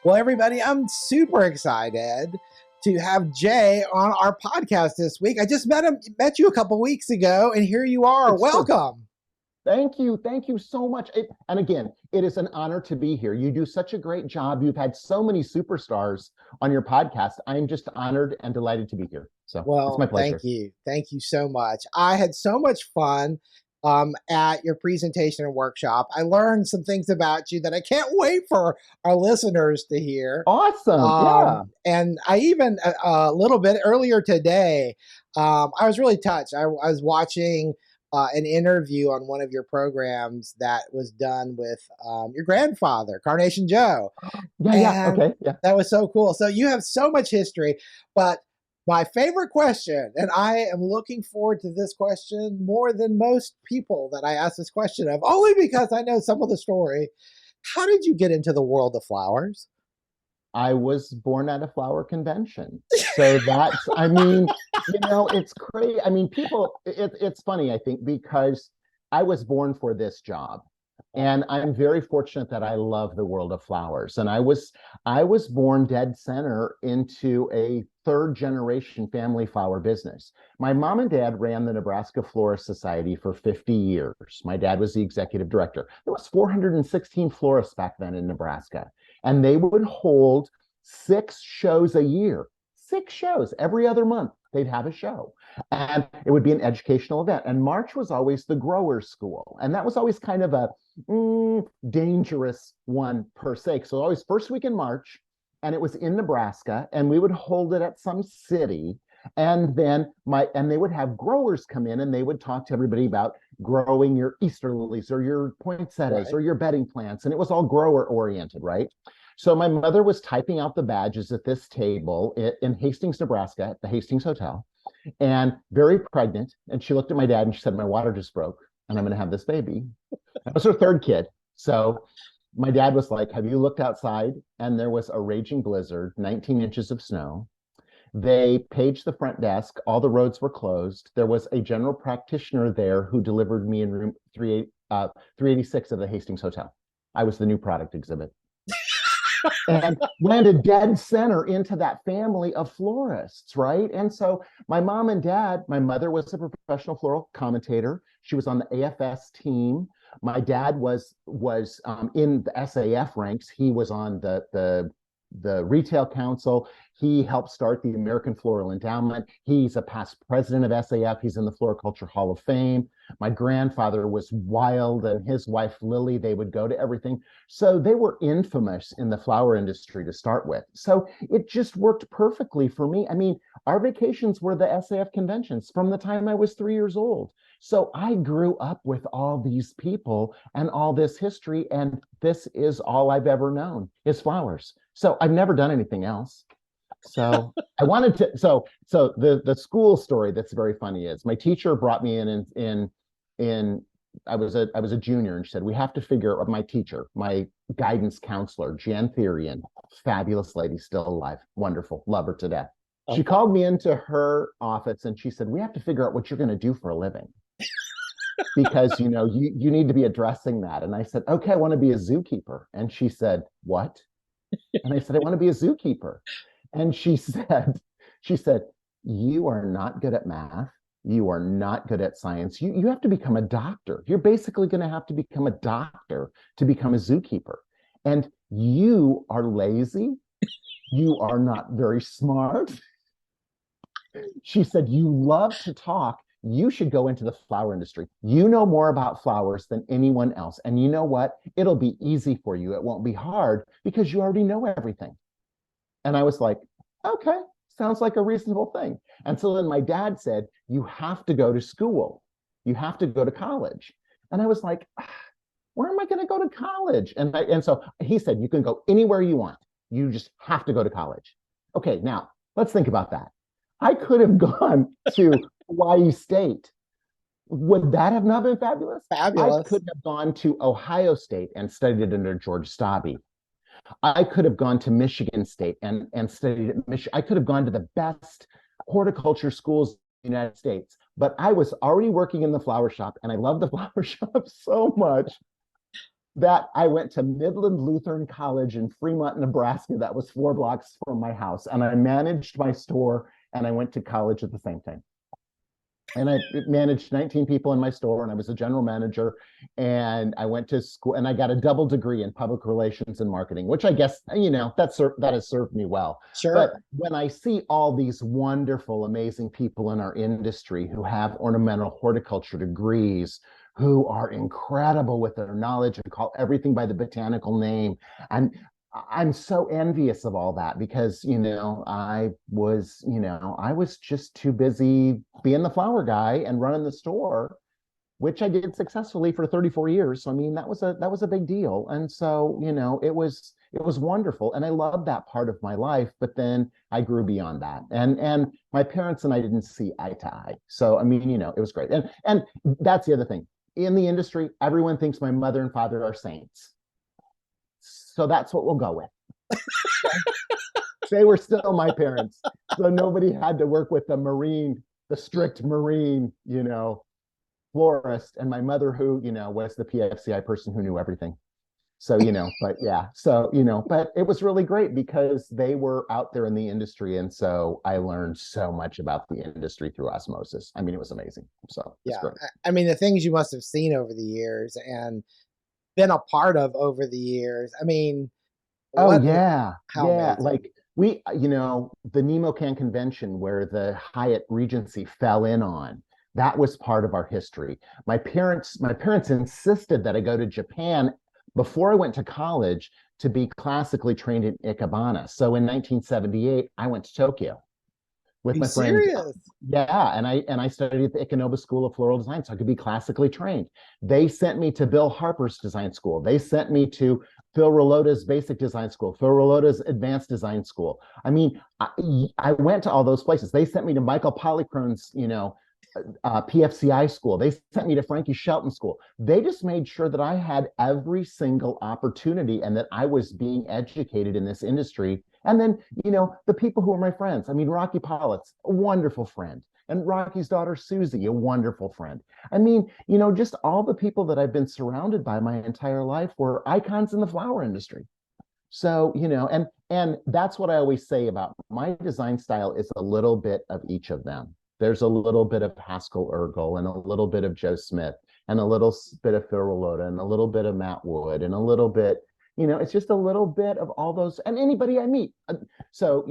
Well, everybody, I'm super excited to have Jay on our podcast this week. I just met you a couple weeks ago, and here you are. It's true. Welcome. Thank you. Thank you so much. And again, it is an honor to be here. You do such a great job. You've had so many superstars on your podcast. I'm just honored and delighted to be here. So it's my Well, thank pleasure. you. Thank you so much. I had so much fun at your presentation and workshop. I learned some things about you that I can't wait for our listeners to hear. Awesome. Yeah. And I even a little bit earlier today, I was really touched. I was watching an interview on one of your programs that was done with your grandfather, Carnation Joe, Yeah. Yeah. and Okay. Yeah. that was so cool. So you have so much history, but my favorite question, and I am looking forward to this question more than most people that I ask this question of, only because I know some of the story. How did you get into the world of flowers? I was born at a flower convention. So it's crazy. I mean, it's funny, I think, because I was born for this job. And I'm very fortunate that I love the world of flowers. And I was born dead center into a third generation family flower business. My mom and dad ran the Nebraska Florist Society for 50 years. My dad was the executive director. There was 416 florists back then in Nebraska. And they would hold 6 shows a year, 6 shows every other month. They'd have a show, and it would be an educational event. And March was always the growers' school, and that was always kind of a dangerous one per se. So always first week in March, and it was in Nebraska, and we would hold it at some city. And then they would have growers come in and they would talk to everybody about growing your Easter lilies or your poinsettias Right. or your bedding plants. And it was all grower oriented, right? So my mother was typing out the badges at this table in Hastings, Nebraska, at the Hastings Hotel, and very pregnant. And she looked at my dad and she said, "My water just broke and I'm going to have this baby." That was her third kid. So my dad was like, "Have you looked outside?" And there was a raging blizzard, 19 inches of snow. They paged the front desk. All the roads were closed. There was a general practitioner there who delivered me in room 386 of the Hastings Hotel. I was the new product exhibit and landed dead center into that family of florists, right? And so my mom and dad, my mother was a professional floral commentator. She was on the AFS team. My dad was in the SAF ranks. He was on the retail council. He helped start the American Floral Endowment. He's a past president of SAF. He's in the Floriculture Hall of Fame. My grandfather was wild, and his wife Lily, they would go to everything. So they were infamous in the flower industry to start with. So it just worked perfectly for me. I mean, our vacations were the SAF conventions from the time I was 3 years old. So I grew up with all these people and all this history, and this is all I've ever known is flowers. So I've never done anything else. So I wanted to. So the school story that's very funny is my teacher brought me in. I was a junior, and she said we have to figure out my teacher, my guidance counselor, Jan Therian, fabulous lady, still alive, wonderful, love her to death. She called me into her office and she said we have to figure out what you're going to do for a living because you need to be addressing that. And I said, okay, I want to be a zookeeper. And she said, what? And I said, I want to be a zookeeper. And she said, you are not good at math. You are not good at science. You have to become a doctor. You're basically going to have to become a doctor to become a zookeeper. And you are lazy. You are not very smart. She said, you love to talk. You should go into the flower industry. You know more about flowers than anyone else. And you know what? It'll be easy for you. It won't be hard because you already know everything. And I was like, okay, sounds like a reasonable thing. And so then my dad said, you have to go to school. You have to go to college. And I was like, where am I going to go to college? And so he said, you can go anywhere you want. You just have to go to college. Okay, now let's think about that. I could have gone to Hawaii State. Would that have not been fabulous? Fabulous. I could have gone to Ohio State and studied under George Stobbe. I could have gone to Michigan State and studied at Michigan. I could have gone to the best horticulture schools in the United States, but I was already working in the flower shop and I love the flower shop so much that I went to Midland Lutheran College in Fremont, Nebraska. That was 4 blocks from my house. And I managed my store and I went to college at the same time. And I managed 19 people in my store and I was a general manager. And I went to school and I got a double degree in public relations and marketing, which I guess, that has served me well. Sure. But when I see all these wonderful, amazing people in our industry who have ornamental horticulture degrees, who are incredible with their knowledge and call everything by the botanical name. And I'm so envious of all that because, I was just too busy being the flower guy and running the store, which I did successfully for 34 years. So, I mean, that was a big deal. And so, it was wonderful. And I loved that part of my life, but then I grew beyond that. And my parents and I didn't see eye to eye. So, I mean, it was great. And that's the other thing. In the industry, everyone thinks my mother and father are saints. So that's what we'll go with. They were still my parents. So nobody had to work with the strict marine, florist. And my mother, who, was the PFCI person who knew everything. So, but yeah, but it was really great because they were out there in the industry. And so I learned so much about the industry through osmosis. I mean, it was amazing. So yeah, great. I mean, the things you must have seen over the years and been a part of over the years. I mean, oh yeah, amazing. like we, the NemoCan convention where the Hyatt Regency fell in on, that was part of our history. My parents insisted that I go to Japan before I went to college to be classically trained in Ikebana. So in 1978, I went to Tokyo with my friend. Yeah, and I studied at the Ikenoba School of Floral Design, so I could be classically trained. They sent me to Bill Harper's design school. They sent me to Phil Relota's basic design school, Phil Relota's advanced design school. I mean, I went to all those places. They sent me to Michael Polychrone's, PFCI school. They sent me to Frankie Shelton school. They just made sure that I had every single opportunity and that I was being educated in this industry. And then, the people who are my friends. I mean, Rocky Politz, a wonderful friend. And Rocky's daughter, Susie, a wonderful friend. I mean, just all the people that I've been surrounded by my entire life were icons in the flower industry. So, and that's what I always say about my design style is a little bit of each of them. There's a little bit of Haskell Ergel and a little bit of Joe Smith and a little bit of Phil Relota and a little bit of Matt Wood and a little bit, it's just a little bit of all those and anybody I meet. So,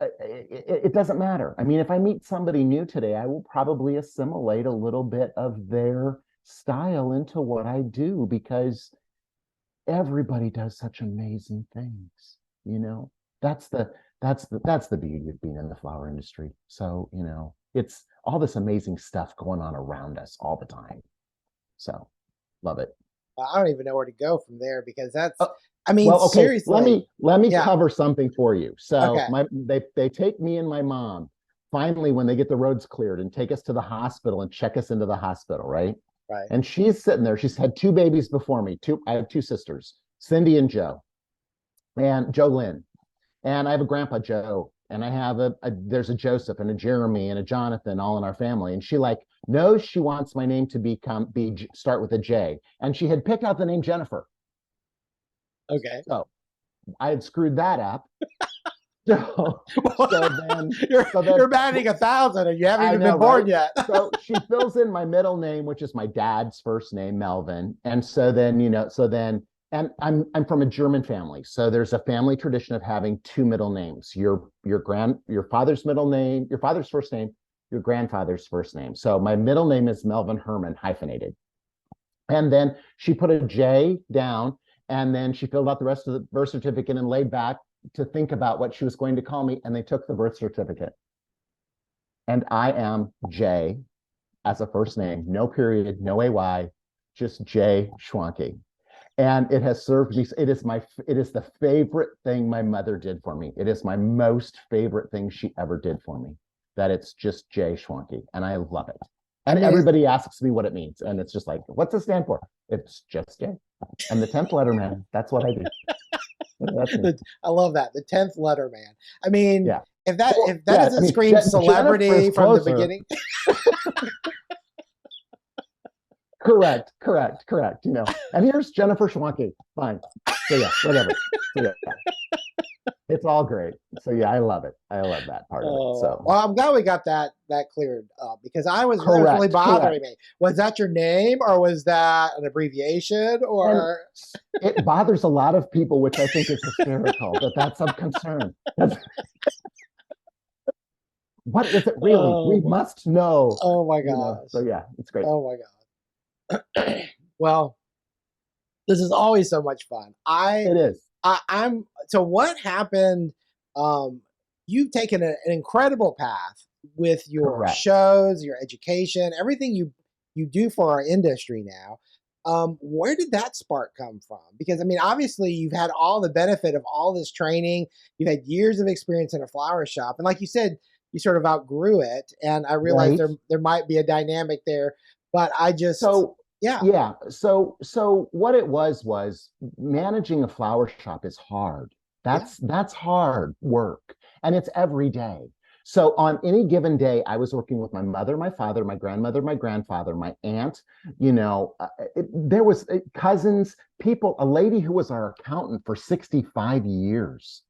it doesn't matter. I mean, if I meet somebody new today, I will probably assimilate a little bit of their style into what I do because everybody does such amazing things. That's the beauty of being in the flower industry. So, it's all this amazing stuff going on around us all the time. So, love it. I don't even know where to go from there because that's, I mean, well, okay, seriously. Let me cover something for you. So they take me and my mom finally when they get the roads cleared and take us to the hospital and check us into the hospital, right? Right. And she's sitting there. She's had 2 babies before me. I have 2 sisters, Cindy and Joe, and Joe Lynn. And I have a grandpa Joe, and I have there's a Joseph and a Jeremy and a Jonathan all in our family. And she knows she wants my name to start with a J. And she had picked out the name Jennifer. Okay. So I had screwed that up. So then you're batting 1,000 and you haven't even been born yet. So she fills in my middle name, which is my dad's first name, Melvin. And so then, and I'm from a German family. So there's a family tradition of having 2 middle names, your father's middle name, your father's first name, your grandfather's first name. So my middle name is Melvin Herman, hyphenated. And then she put a J down, and then she filled out the rest of the birth certificate and laid back to think about what she was going to call me, and they took the birth certificate. And I am Jay as a first name, no period, no AY, just Jay Schwanke. And it has served me. It is the favorite thing my mother did for me. It is my most favorite thing she ever did for me, that it's just Jay Schwanke, and I love it. And everybody asks me what it means, and it's just like, what's it stand for? It's just Jay. And the 10th letter, man. That's what I do. I love that. The 10th letter, man. I mean, yeah. if that doesn't scream celebrity from the beginning. correct. And here's Jennifer Schwanke. Fine. So yeah, whatever. So yeah, it's all great. So yeah, I love it. I love that part of it. So well, I'm glad we got that cleared up because that was really bothering me. Was that your name or was that an abbreviation or? And it bothers a lot of people, which I think is hysterical. That's of concern. What is it really? We must know. Oh my gosh. So yeah, it's great. Oh my God. Well, this is always so much fun. It is. I'm so what happened? You've taken an incredible path with your shows, your education, everything you do for our industry now. Where did that spark come from? Because I mean, obviously you've had all the benefit of all this training. You've had years of experience in a flower shop. And like you said, you sort of outgrew it. And I realized there might be a dynamic there, but I just, yeah. So what it was managing a flower shop is hard. That's hard work. And it's every day. So on any given day, I was working with my mother, my father, my grandmother, my grandfather, my aunt, there was cousins, people, a lady who was our accountant for 65 years.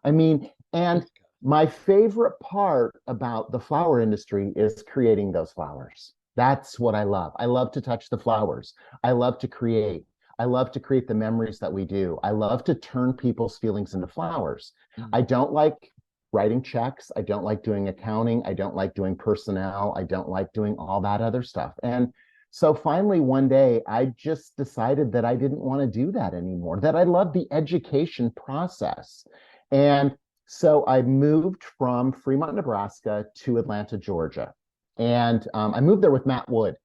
I mean, and my favorite part about the flower industry is creating those flowers. That's what I love. I love to touch the flowers. I love to create. I love to create the memories that we do. I love to turn people's feelings into flowers. I don't like writing checks. I don't like doing accounting. I don't like doing personnel. I don't like doing all that other stuff. And so finally one day, I just decided that I didn't want to do that anymore, that I love the education process. And so I moved from Fremont, Nebraska to Atlanta, Georgia. And I moved there with Matt Wood.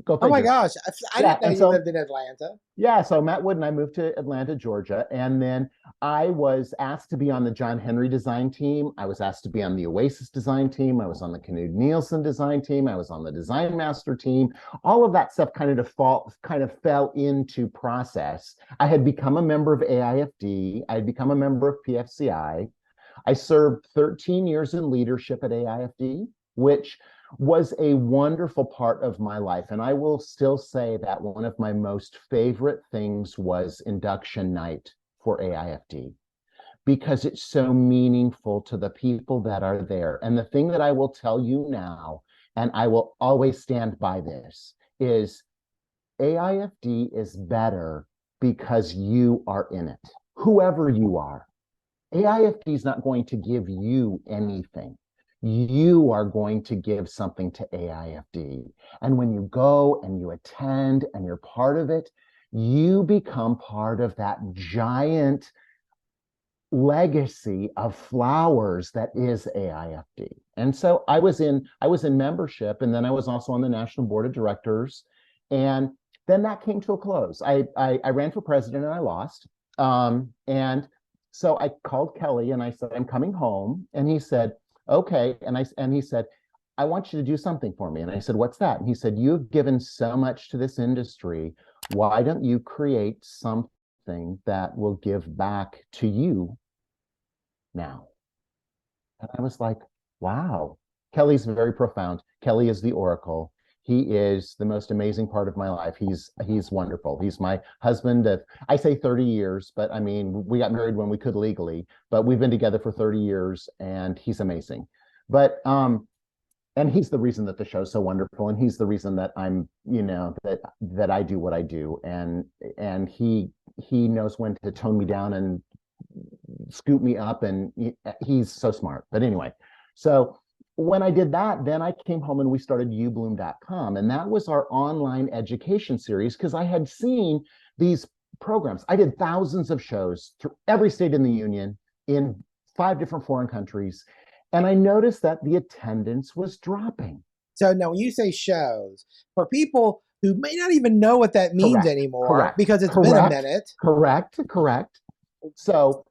Go figure. Oh my gosh. I didn't know you lived in Atlanta. Yeah. So Matt Wood and I moved to Atlanta, Georgia. And then I was asked to be on the John Henry design team. I was asked to be on the Oasis design team. I was on the Knud Nielsen design team. I was on the design master team. All of that stuff kind of fell into process. I had become a member of AIFD. I had become a member of PFCI. I served 13 years in leadership at AIFD, which was a wonderful part of my life. And I will still say that one of my most favorite things was induction night for AIFD, because it's so meaningful to the people that are there. And the thing that I will tell you now, and I will always stand by this, is AIFD is better because you are in it, whoever you are. AIFD is not going to give you anything. You are going to give something to AIFD. And when you go and you attend and you're part of it, you become part of that giant legacy of flowers that is AIFD. And so I was in membership, and then I was also on the National Board of Directors. And then that came to a close. I ran for president and I lost. And so I called Kelly and I said, I'm coming home. And he said, okay. And he said, I want you to do something for me. And I said, what's that? And he said, you've given so much to this industry. Why don't you create something that will give back to you now? And I was like, wow. Kelly's very profound. Kelly is the oracle. He is the most amazing part of my life. He's wonderful. He's my husband of, I say 30 years, but I mean, we got married when we could legally, but we've been together for 30 years and he's amazing. But, and he's the reason that the show's so wonderful. And he's the reason that I'm, that I do what I do. And he knows when to tone me down and scoop me up, and he's so smart. But anyway, so when I did that, then I came home and we started uBLOOM.com. And that was our online education series, because I had seen these programs. I did thousands of shows through every state in the union in 5 different foreign countries. And I noticed that the attendance was dropping. So now when you say shows, for people who may not even know what that means anymore, because it's been a minute. Correct. So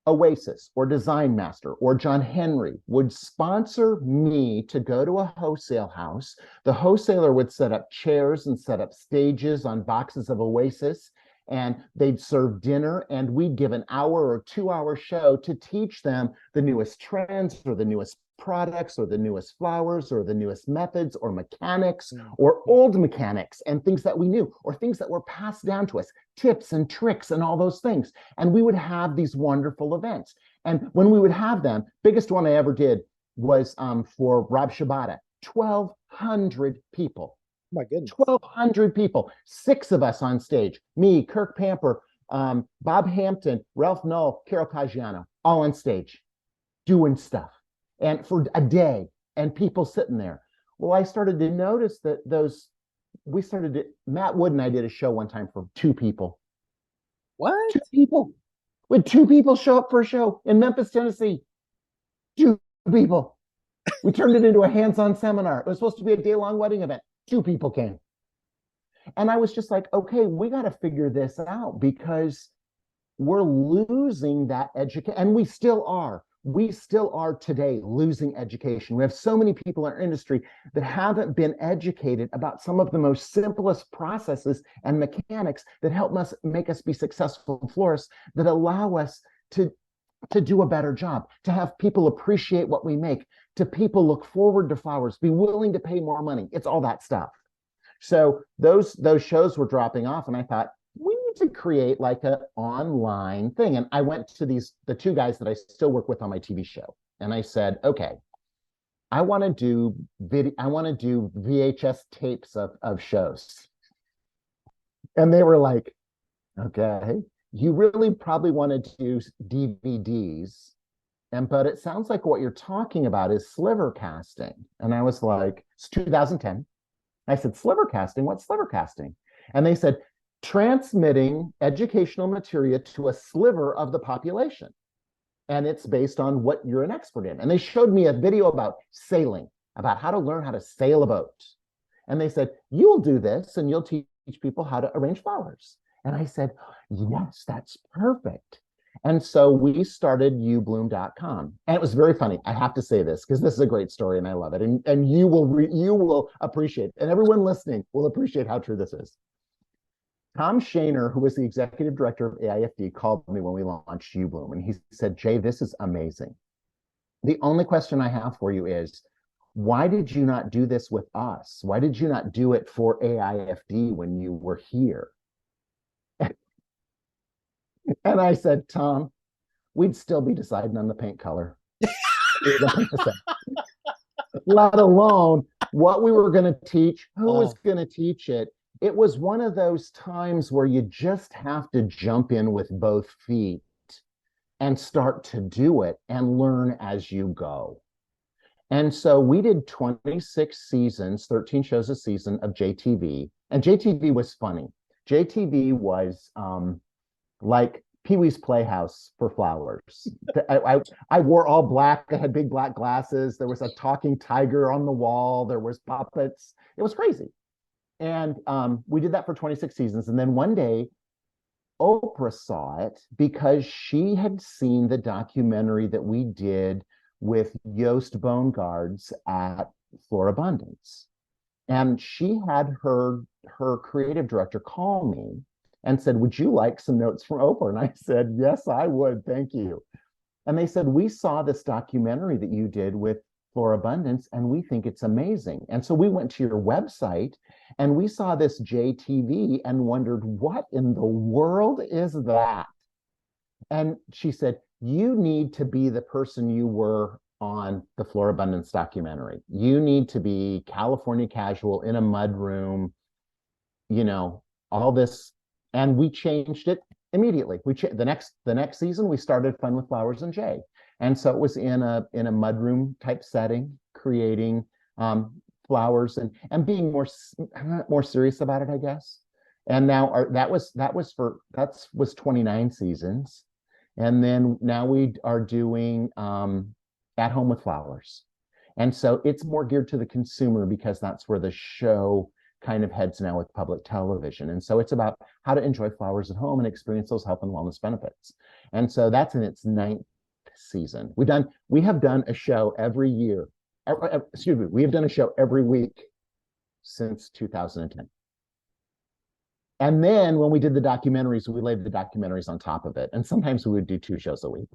Oasis or Design Master or John Henry would sponsor me to go to a wholesale house. The wholesaler would set up chairs and set up stages on boxes of Oasis, and they'd serve dinner, and we'd give an hour or 2-hour show to teach them the newest trends or the newest products or the newest flowers or the newest methods or mechanics or old mechanics and things that we knew or things that were passed down to us, tips and tricks and all those things. And we would have these wonderful events. And when we would have them, biggest one I ever did was for Rob Shabata, 1,200 people. My goodness. 1,200 people, 6 of us on stage, me, Kirk Pamper, Bob Hampton, Ralph Null, Carol Caggiano, all on stage doing stuff. And for a day, and people sitting there. Well, I started to notice that Matt Wood and I did a show one time for 2 people. What? 2 people. When 2 people show up for a show in Memphis, Tennessee, 2 people. We turned it into a hands-on seminar. It was supposed to be a day-long wedding event. 2 people came. And I was just like, okay, we got to figure this out because we're losing that education. And we still are. We still are today losing education. We have so many people in our industry that haven't been educated about some of the most simplest processes and mechanics that help us make us be successful florists, that allow us to do a better job, to have people appreciate what we make, to people look forward to flowers, be willing to pay more money. It's all that stuff. So those shows were dropping off, and I thought, we need to create like an online thing. And I went to the 2 guys that I still work with on my TV show. And I said, okay, I want to do VHS tapes of shows. And they were like, okay, you really probably want to do DVDs. But it sounds like what you're talking about is sliver casting. And I was like, it's 2010. I said, sliver casting? What's sliver casting? And they said, transmitting educational material to a sliver of the population. And it's based on what you're an expert in. And they showed me a video about sailing, about how to learn how to sail a boat. And they said, you'll do this and you'll teach people how to arrange flowers. And I said, yes, that's perfect. And so we started uBLOOM.com. And it was very funny. I have to say this because this is a great story and I love it. And you will appreciate it. And everyone listening will appreciate how true this is. Tom Shaner, who was the executive director of AIFD, called me when we launched uBLOOM, and he said, Jay, this is amazing. The only question I have for you is, why did you not do this with us? Why did you not do it for AIFD when you were here? And I said, Tom, we'd still be deciding on the paint color. Let alone what we were going to teach, who was going to teach it. It was one of those times where you just have to jump in with both feet and start to do it and learn as you go. And so we did 26 seasons, 13 shows a season of JTV. And JTV was funny. JTV was like Pee-wee's Playhouse for flowers. I wore all black. I had big black glasses. There was a talking tiger on the wall. There was puppets. It was crazy. And we did that for 26 seasons. And then one day, Oprah saw it because she had seen the documentary that we did with Joost Boongaards at Florabundance. And she had her creative director call me and said, would you like some notes from Oprah? And I said, yes, I would. Thank you. And they said, we saw this documentary that you did with Florabundance, and we think it's amazing. And so we went to your website and we saw this JTV and wondered, what in the world is that? And she said, you need to be the person you were on the Florabundance documentary. You need to be California casual in a mud room, you know, all this. And we changed it immediately. The next season, we started Fun with Flowers and Jay. And so it was in a mudroom type setting, creating flowers and being more serious about it, I guess. And now that was 29 seasons, and then now we are doing At Home with Flowers, and so it's more geared to the consumer because that's where the show kind of heads now with public television. And so it's about how to enjoy flowers at home and experience those health and wellness benefits. And so that's in its 9th season. We have done a show every year. Excuse me, we have done a show every week since 2010. And then when we did the documentaries, we laid the documentaries on top of it. And sometimes we would do 2 shows a week.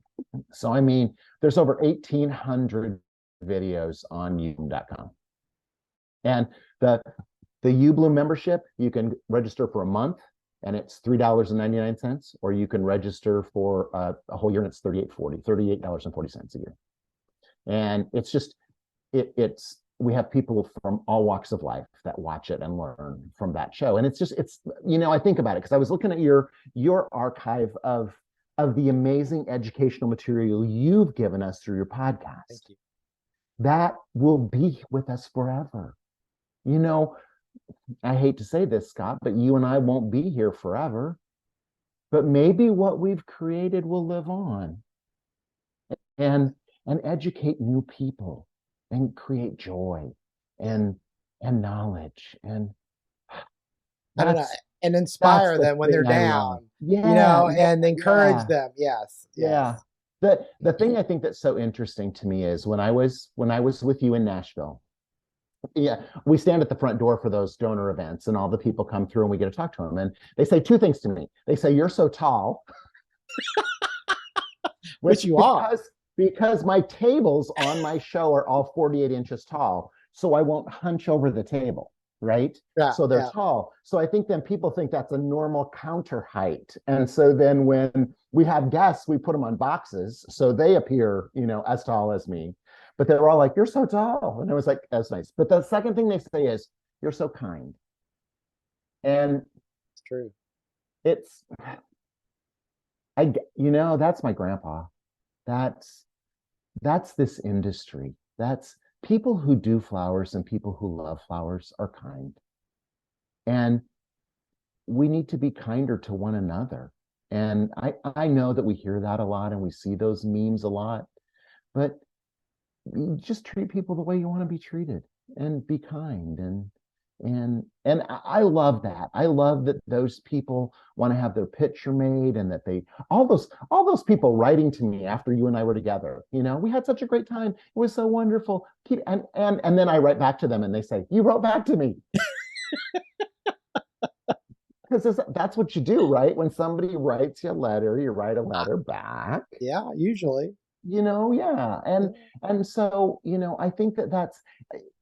So, I mean, there's over 1,800 videos on uBLOOM.com. And the uBLOOM membership, you can register for a month and it's $3.99, or you can register for a whole year and it's $38.40 a year. And it's just, it's we have people from all walks of life that watch it and learn from that show. And it's just, I think about it because I was looking at your archive of the amazing educational material you've given us through your podcast. Thank you. That will be with us forever. I hate to say this, Scott, but you and I won't be here forever. But maybe what we've created will live on and educate new people and create joy and knowledge and I don't know, and inspire them when they're down, and encourage them. Yes. Yeah. The thing I think that's so interesting to me is when I was with you in Nashville, we stand at the front door for those donor events and all the people come through and we get to talk to them. And they say two things to me. They say, "You're so tall." Which you are. Because my tables on my show are all 48 inches tall. So I won't hunch over the table, right? Yeah, so they're tall. So I think then people think that's a normal counter height. And so then when we have guests, we put them on boxes. So they appear, as tall as me. But they're all like, "You're so tall." And I was like, "That's nice." But the second thing they say is, "You're so kind." And it's true. That's my grandpa. That's this industry. That's people who do flowers and people who love flowers are kind. And we need to be kinder to one another. And I know that we hear that a lot and we see those memes a lot, but you just treat people the way you want to be treated and be kind. And I love that. I love that those people want to have their picture made and that all those people writing to me after you and I were together, "We had such a great time. It was so wonderful." And then I write back to them and they say, "You wrote back to me." Because that's what you do, right? When somebody writes you a letter, you write a letter back. Yeah, usually. Yeah. And so, I think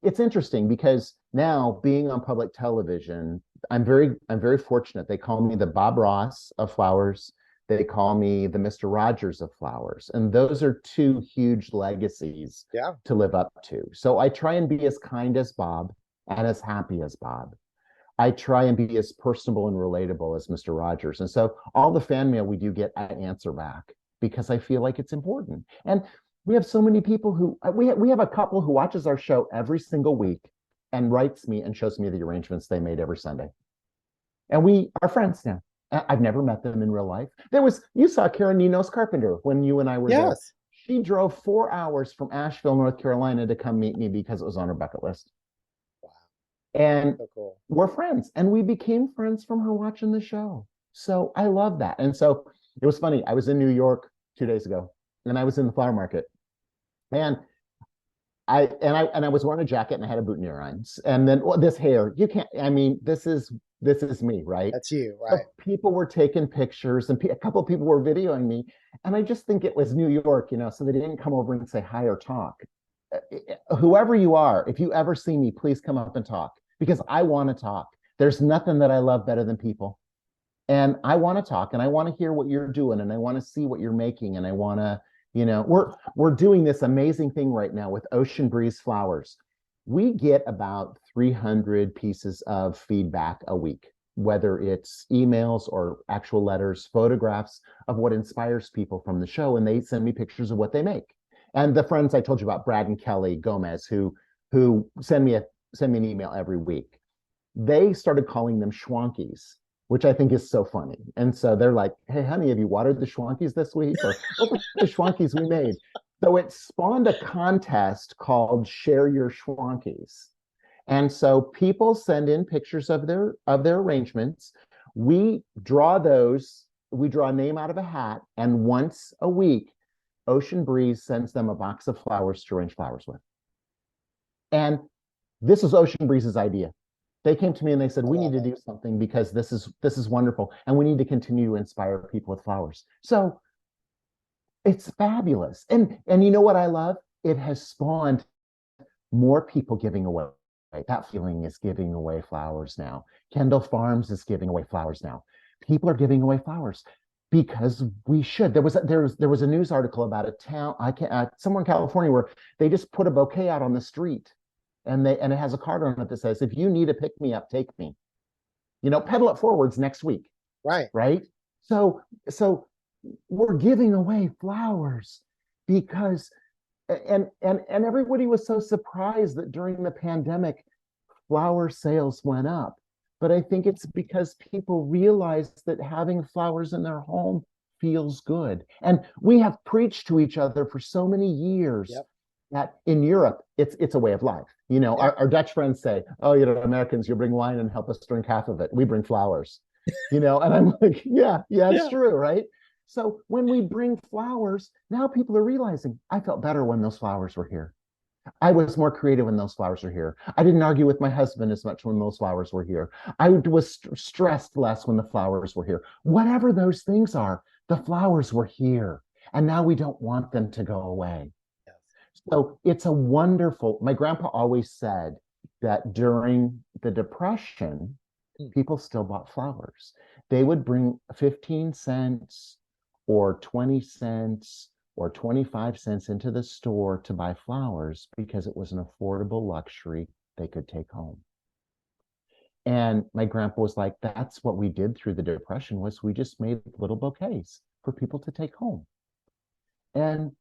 it's interesting because now being on public television, I'm very fortunate. They call me the Bob Ross of flowers. They call me the Mr. Rogers of flowers. And those are two huge legacies to live up to. So I try and be as kind as Bob and as happy as Bob. I try and be as personable and relatable as Mr. Rogers. And so all the fan mail we do get, I answer back because I feel like it's important. And we have so many people who, we have a couple who watches our show every single week and writes me and shows me the arrangements they made every Sunday. And we are friends now. I've never met them in real life. You saw Karen Ninos Carpenter when you and I were there. She drove 4 hours from Asheville, North Carolina to come meet me because it was on her bucket list. Wow. And so cool. We're friends. And we became friends from her watching the show. So I love that. And so it was funny. I was in New York 2 days ago and I was in the flower market. And I was wearing a jacket and I had a boutonnieres. And then this hair, this is me, right? That's you, right? So people were taking pictures and a couple of people were videoing me. And I just think it was New York, so they didn't come over and say hi or talk. Whoever you are, if you ever see me, please come up and talk because I want to talk. There's nothing that I love better than people. And I want to talk and I want to hear what you're doing and I want to see what you're making. And I want to, we're doing this amazing thing right now with Ocean Breeze Flowers. We get about 300 pieces of feedback a week, whether it's emails or actual letters, photographs of what inspires people from the show. And they send me pictures of what they make. And the friends I told you about, Brad and Kelly Gomez, who send me an email every week, they started calling them Schwankies, which I think is so funny. And so they're like, "Hey, honey, have you watered the Schwankies this week?" Or "Look at the Schwankies we made." So it spawned a contest called Share Your Schwankies. And so people send in pictures of their arrangements. We draw a name out of a hat, and once a week, Ocean Breeze sends them a box of flowers to arrange flowers with. And this is Ocean Breeze's idea. They came to me and they said, "We need to do something because this is wonderful. And we need to continue to inspire people with flowers." So it's fabulous. And you know what I love? It has spawned more people giving away. That feeling is giving away flowers now. Kendall Farms is giving away flowers now. People are giving away flowers because we should. There was a news article about a town, I can't, somewhere in California, where they just put a bouquet out on the street, and it has a card on it that says, "If you need a pick me up, take me. Pedal it forwards next week." Right. Right. So we're giving away flowers because, and everybody was so surprised that during the pandemic, flower sales went up. But I think it's because people realized that having flowers in their home feels good. And we have preached to each other for so many years Yep. that in Europe, it's a way of life. Our Dutch friends say, "Oh, Americans, you bring wine and help us drink half of it. We bring flowers." And I'm like, yeah, it's true, right? So when we bring flowers, now people are realizing, I felt better when those flowers were here. I was more creative when those flowers were here. I didn't argue with my husband as much when those flowers were here. I was stressed less when the flowers were here. Whatever those things are, the flowers were here. And now we don't want them to go away. Yes. So it's a wonderful, my grandpa always said that during the Depression, people still bought flowers. They would bring 15 cents or 20 cents or 25 cents into the store to buy flowers because it was an affordable luxury they could take home. And my grandpa was like, that's what we did through the Depression, was we just made little bouquets for people to take home. And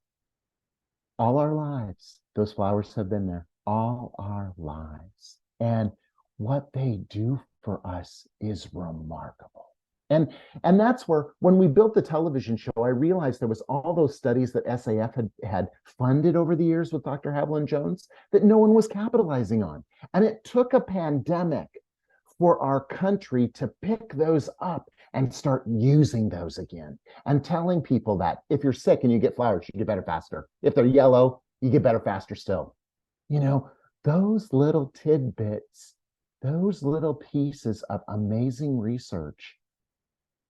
all our lives, those flowers have been there, all our lives. And what they do for us is remarkable. And that's where, when we built the television show, I realized there was all those studies that SAF had funded over the years with Dr. Haviland Jones that no one was capitalizing on. And it took a pandemic for our country to pick those up and start using those again, and telling people that if you're sick and you get flowers, you get better faster. If they're yellow, you get better faster still. Those little tidbits, those little pieces of amazing research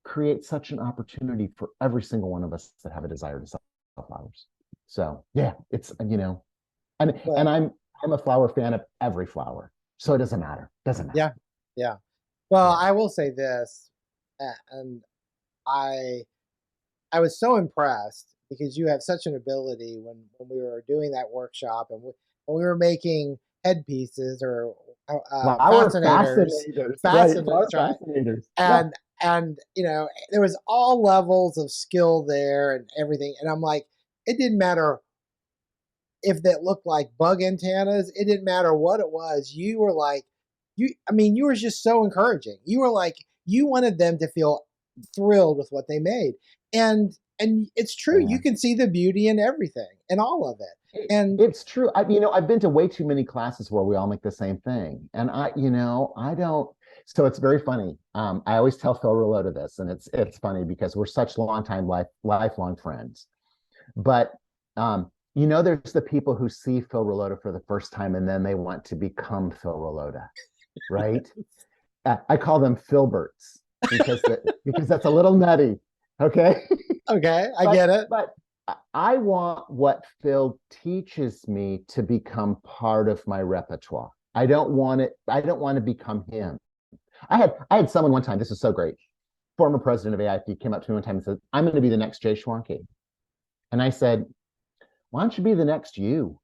create such an opportunity for every single one of us that have a desire to sell flowers. So yeah, it's, and I'm a flower fan of every flower. So it doesn't matter. Yeah. Yeah. Well, I will say this, and I was so impressed because you have such an ability when we were doing that workshop, and we were making headpieces or flower fascinators, right? And there was all levels of skill there and everything, and I'm like, it didn't matter if that looked like bug antennas, it didn't matter what it was. You were like, you were just so encouraging. You were like, you wanted them to feel thrilled with what they made, and it's true. You can see the beauty in everything and all of it. And it's true. I've been to way too many classes where we all make the same thing, and I don't. So it's very funny. I always tell Phil Rolota this, and it's funny because we're such lifelong friends. But there's the people who see Phil Rolota for the first time and then they want to become Phil Rolota, right? I call them Philberts because that's a little nutty. Okay. Okay, I get it. But I want what Phil teaches me to become part of my repertoire. I don't want to become him. I had someone one time, this is so great. Former president of AIP came up to me one time and said, "I'm going to be the next Jay Schwanke." And I said, "Why don't you be the next you?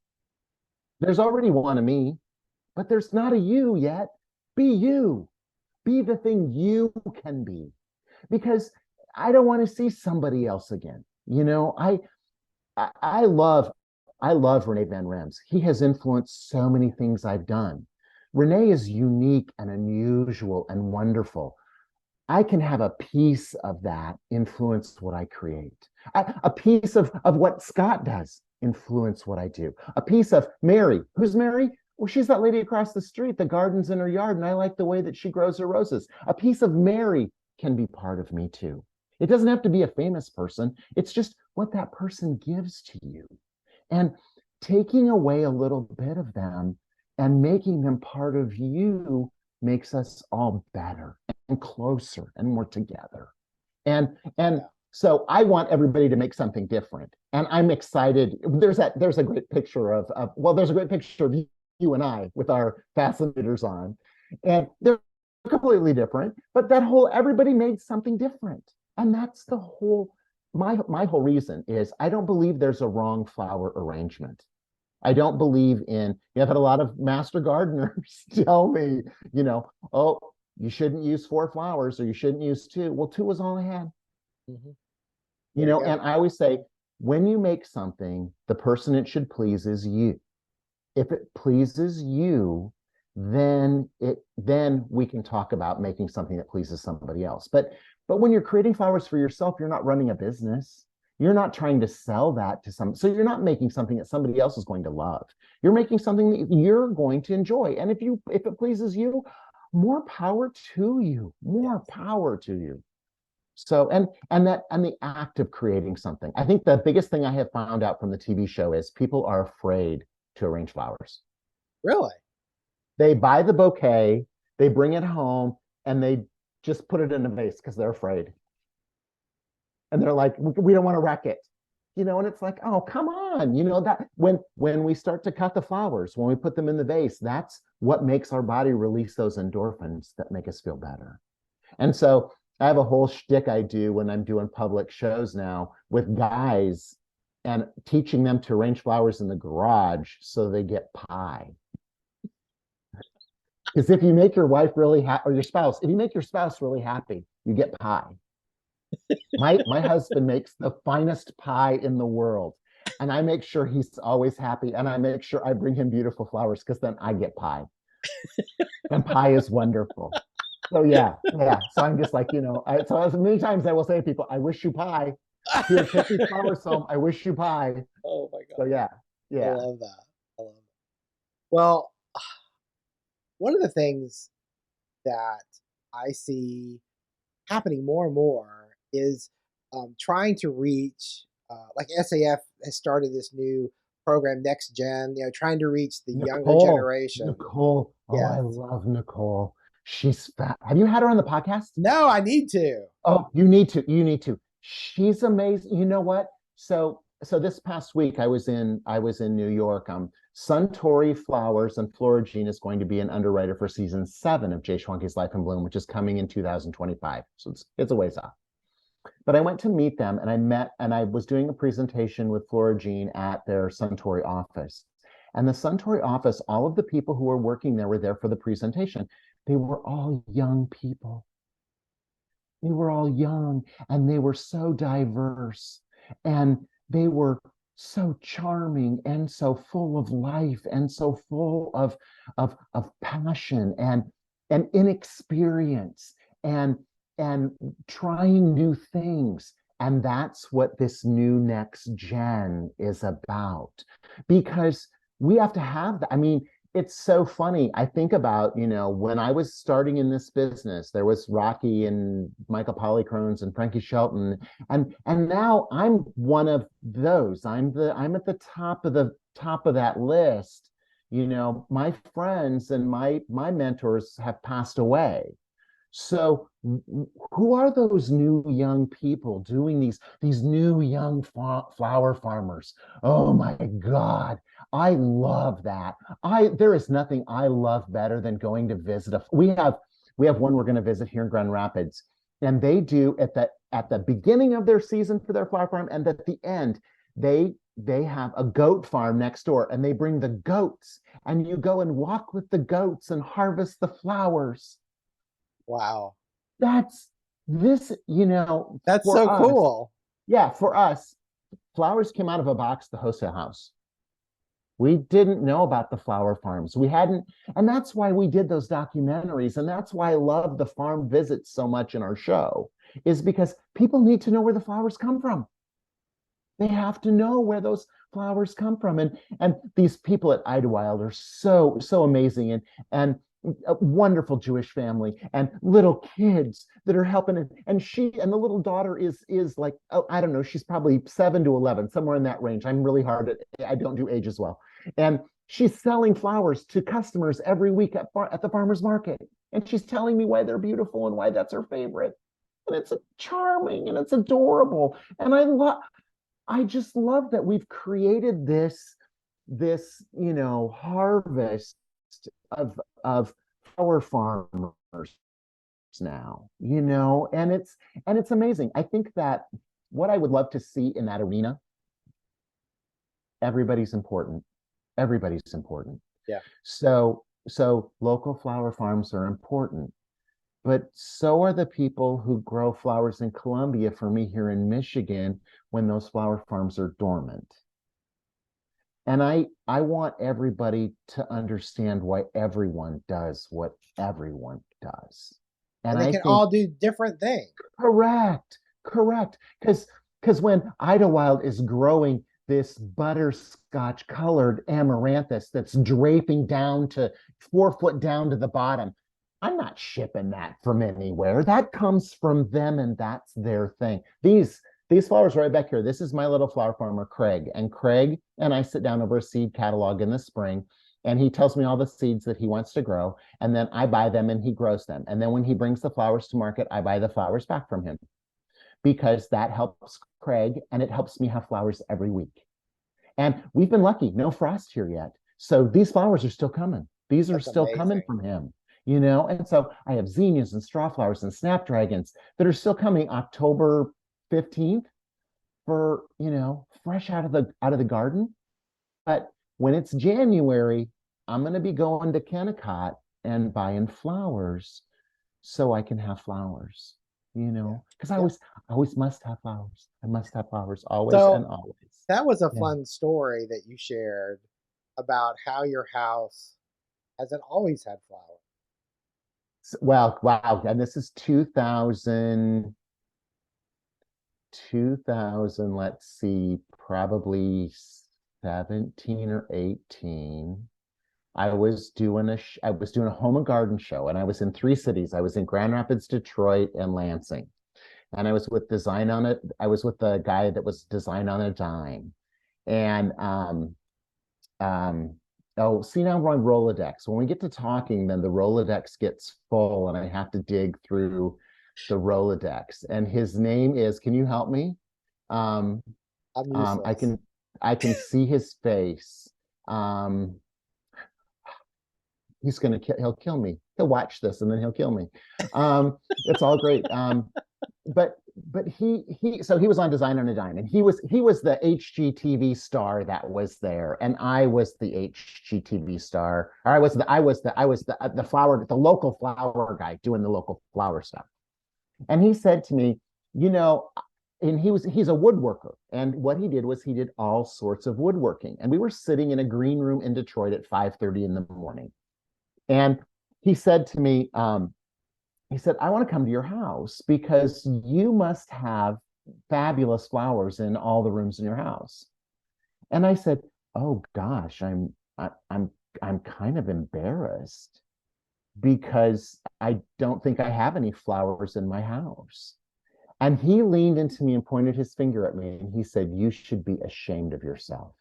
There's already one of me, but there's not a you yet. Be you. Be the thing you can be." Because I don't want to see somebody else again. I love Rene Van Rems. He has influenced so many things I've done. Rene is unique and unusual and wonderful. I can have a piece of that influence what I create. A piece of what Scott does influence what I do. A piece of Mary. Who's Mary? Well, she's that lady across the street. The garden's in her yard, and I like the way that she grows her roses. A piece of Mary can be part of me too. It doesn't have to be a famous person. It's just what that person gives to you. And taking away a little bit of them and making them part of you makes us all better and closer and more together. And so I want everybody to make something different. And I'm excited. There's a great picture of you and I with our fascinators on. And they're completely different, but that whole everybody made something different. And that's the whole my whole reason is I don't believe there's a wrong flower arrangement. I don't believe in, I've had a lot of master gardeners tell me, oh, you shouldn't use 4 flowers or you shouldn't use 2. Well, 2 was all I had. And I always say, when you make something, the person it should please is you. If it pleases you, then we can talk about making something that pleases somebody else. But when you're creating flowers for yourself, you're not running a business. You're not trying to sell that to so you're not making something that somebody else is going to love. You're making something that you're going to enjoy. And if it pleases you, more power to you. More power to you. So and the act of creating something. I think the biggest thing I have found out from the TV show is people are afraid to arrange flowers. Really? They buy the bouquet, they bring it home, and they just put it in a vase because they're afraid. And they're like, we don't want to wreck it. And it's like, oh, come on. That when we start to cut the flowers, when we put them in the vase, that's what makes our body release those endorphins that make us feel better. And so I have a whole shtick I do when I'm doing public shows now with guys and teaching them to arrange flowers in the garage so they get pie. Because if you make your wife really happy, or your spouse, if you make your spouse really happy, you get pie. My husband makes the finest pie in the world, and I make sure he's always happy, and I make sure I bring him beautiful flowers because then I get pie. And pie is wonderful. So yeah. So I'm just like, so as many times I will say to people, I wish you pie. Here, take these flowers home. I wish you pie. Oh my God. So yeah. I love that. Well, one of the things that I see happening more and more is trying to reach, like SAF has started this new program, Next Gen, trying to reach the younger generation. Nicole. Oh, I love Nicole. She's fat. Have you had her on the podcast? No, I need to. Oh, you need to. She's amazing. You know what? So this past week I was in New York. Suntory Flowers and Florigine is going to be an underwriter for season 7 of J Schwanke's Life in Bloom, which is coming in 2025. So it's a ways off. But I went to meet them and I was doing a presentation with Florigine at their Suntory office. And the Suntory office, all of the people who were working there were there for the presentation. They were all young people. They were all young and they were so diverse and they were so charming and so full of life and so full of passion and inexperience and trying new things. And that's what this new next gen is about, because we have to have that. I mean, it's so funny. I think about, when I was starting in this business, there was Rocky and Michael Polychrones and Frankie Shelton. And now I'm one of those. I'm at the top of that list. My friends and my mentors have passed away. So who are those new young people doing these new young flower farmers? Oh my God. I love that. There is nothing I love better than going to visit. We have one we're going to visit here in Grand Rapids, and they do at the beginning of their season for their flower farm, and at the end, they have a goat farm next door, and they bring the goats, and you go and walk with the goats and harvest the flowers. Wow. That's so cool. Yeah, for us, flowers came out of a box, the wholesale house. We didn't know about the flower farms. We hadn't, and that's why we did those documentaries. And that's why I love the farm visits so much in our show, is because people need to know where the flowers come from. They have to know where those flowers come from. And these people at Idlewild are so amazing and a wonderful Jewish family and little kids that are helping. And the little daughter is like, I don't know, she's probably 7 to 11, somewhere in that range. I'm really hard I don't do age as well. And she's selling flowers to customers every week at the farmer's market. And she's telling me why they're beautiful and why that's her favorite. And it's charming and it's adorable. And I just love that we've created this this, harvest of flower farmers now, and it's amazing. I think that what I would love to see in that arena, everybody's important. Everybody's important. Yeah. So local flower farms are important, but so are the people who grow flowers in Columbia for me here in Michigan when those flower farms are dormant. And I want everybody to understand why everyone does what everyone does. And And they I can think all do different things. correct, correct. Because when Idlewild is growing this butterscotch colored amaranthus that's draping down to 4 foot down to the bottom, I'm not shipping that from anywhere. That comes from them and that's their thing. These flowers right back here, this is my little flower farmer, Craig. And Craig and I sit down over a seed catalog in the spring, and he tells me all the seeds that he wants to grow. And then I buy them and he grows them. And then when he brings the flowers to market, I buy the flowers back from him because that helps Craig and it helps me have flowers every week. And we've been lucky, no frost here yet. So these flowers are still coming. These are That's still coming amazing. from him, And so I have zinnias and straw flowers and snapdragons that are still coming October 15th for, fresh out of the garden. But when it's January, I'm going to be going to Kennecott and buying flowers so I can have flowers, Yeah. because Yeah. I always must have flowers. I must have flowers always So and always. that was a Yeah. fun story that you shared about how your house hasn't always had flowers. Well, wow. And this is 2000, let's see, probably 17 or 18. I was doing a home and garden show, and I was in 3 cities. I was in Grand Rapids, Detroit, and Lansing. And I was with Design on It. I was with the guy that was Design on a Dime. And oh, see, now we're on Rolodex. When we get to talking, then the Rolodex gets full, and I have to dig through the Rolodex. And his name is, can you help me? Um, I'm um, I useless. can I can see his face. Um, he'll kill me. He'll watch this and then he'll kill me. It's all great. But he was on Design on a Dime, and he was the HGTV star that was there, and I was the HGTV star. Or I was the local flower guy doing the local flower stuff. And he said to me, you know, and he's a woodworker, and what he did was he did all sorts of woodworking, and we were sitting in a green room in Detroit at 5:30 in the morning, and he said to me, he said, I want to come to your house because you must have fabulous flowers in all the rooms in your house. And I said, oh gosh, I'm kind of embarrassed because I don't think I have any flowers in my house. And he leaned into me and pointed his finger at me and he said, you should be ashamed of yourself.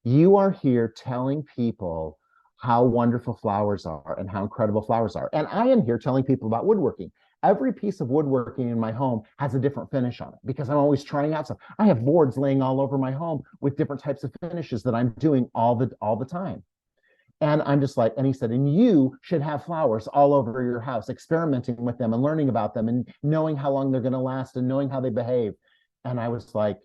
You are here telling people how wonderful flowers are and how incredible flowers are. And I am here telling people about woodworking. Every piece of woodworking in my home has a different finish on it because I'm always trying out stuff. I have boards laying all over my home with different types of finishes that I'm doing all the time. And I'm just like, and he said, and you should have flowers all over your house, experimenting with them and learning about them and knowing how long they're going to last and knowing how they behave. And I was like,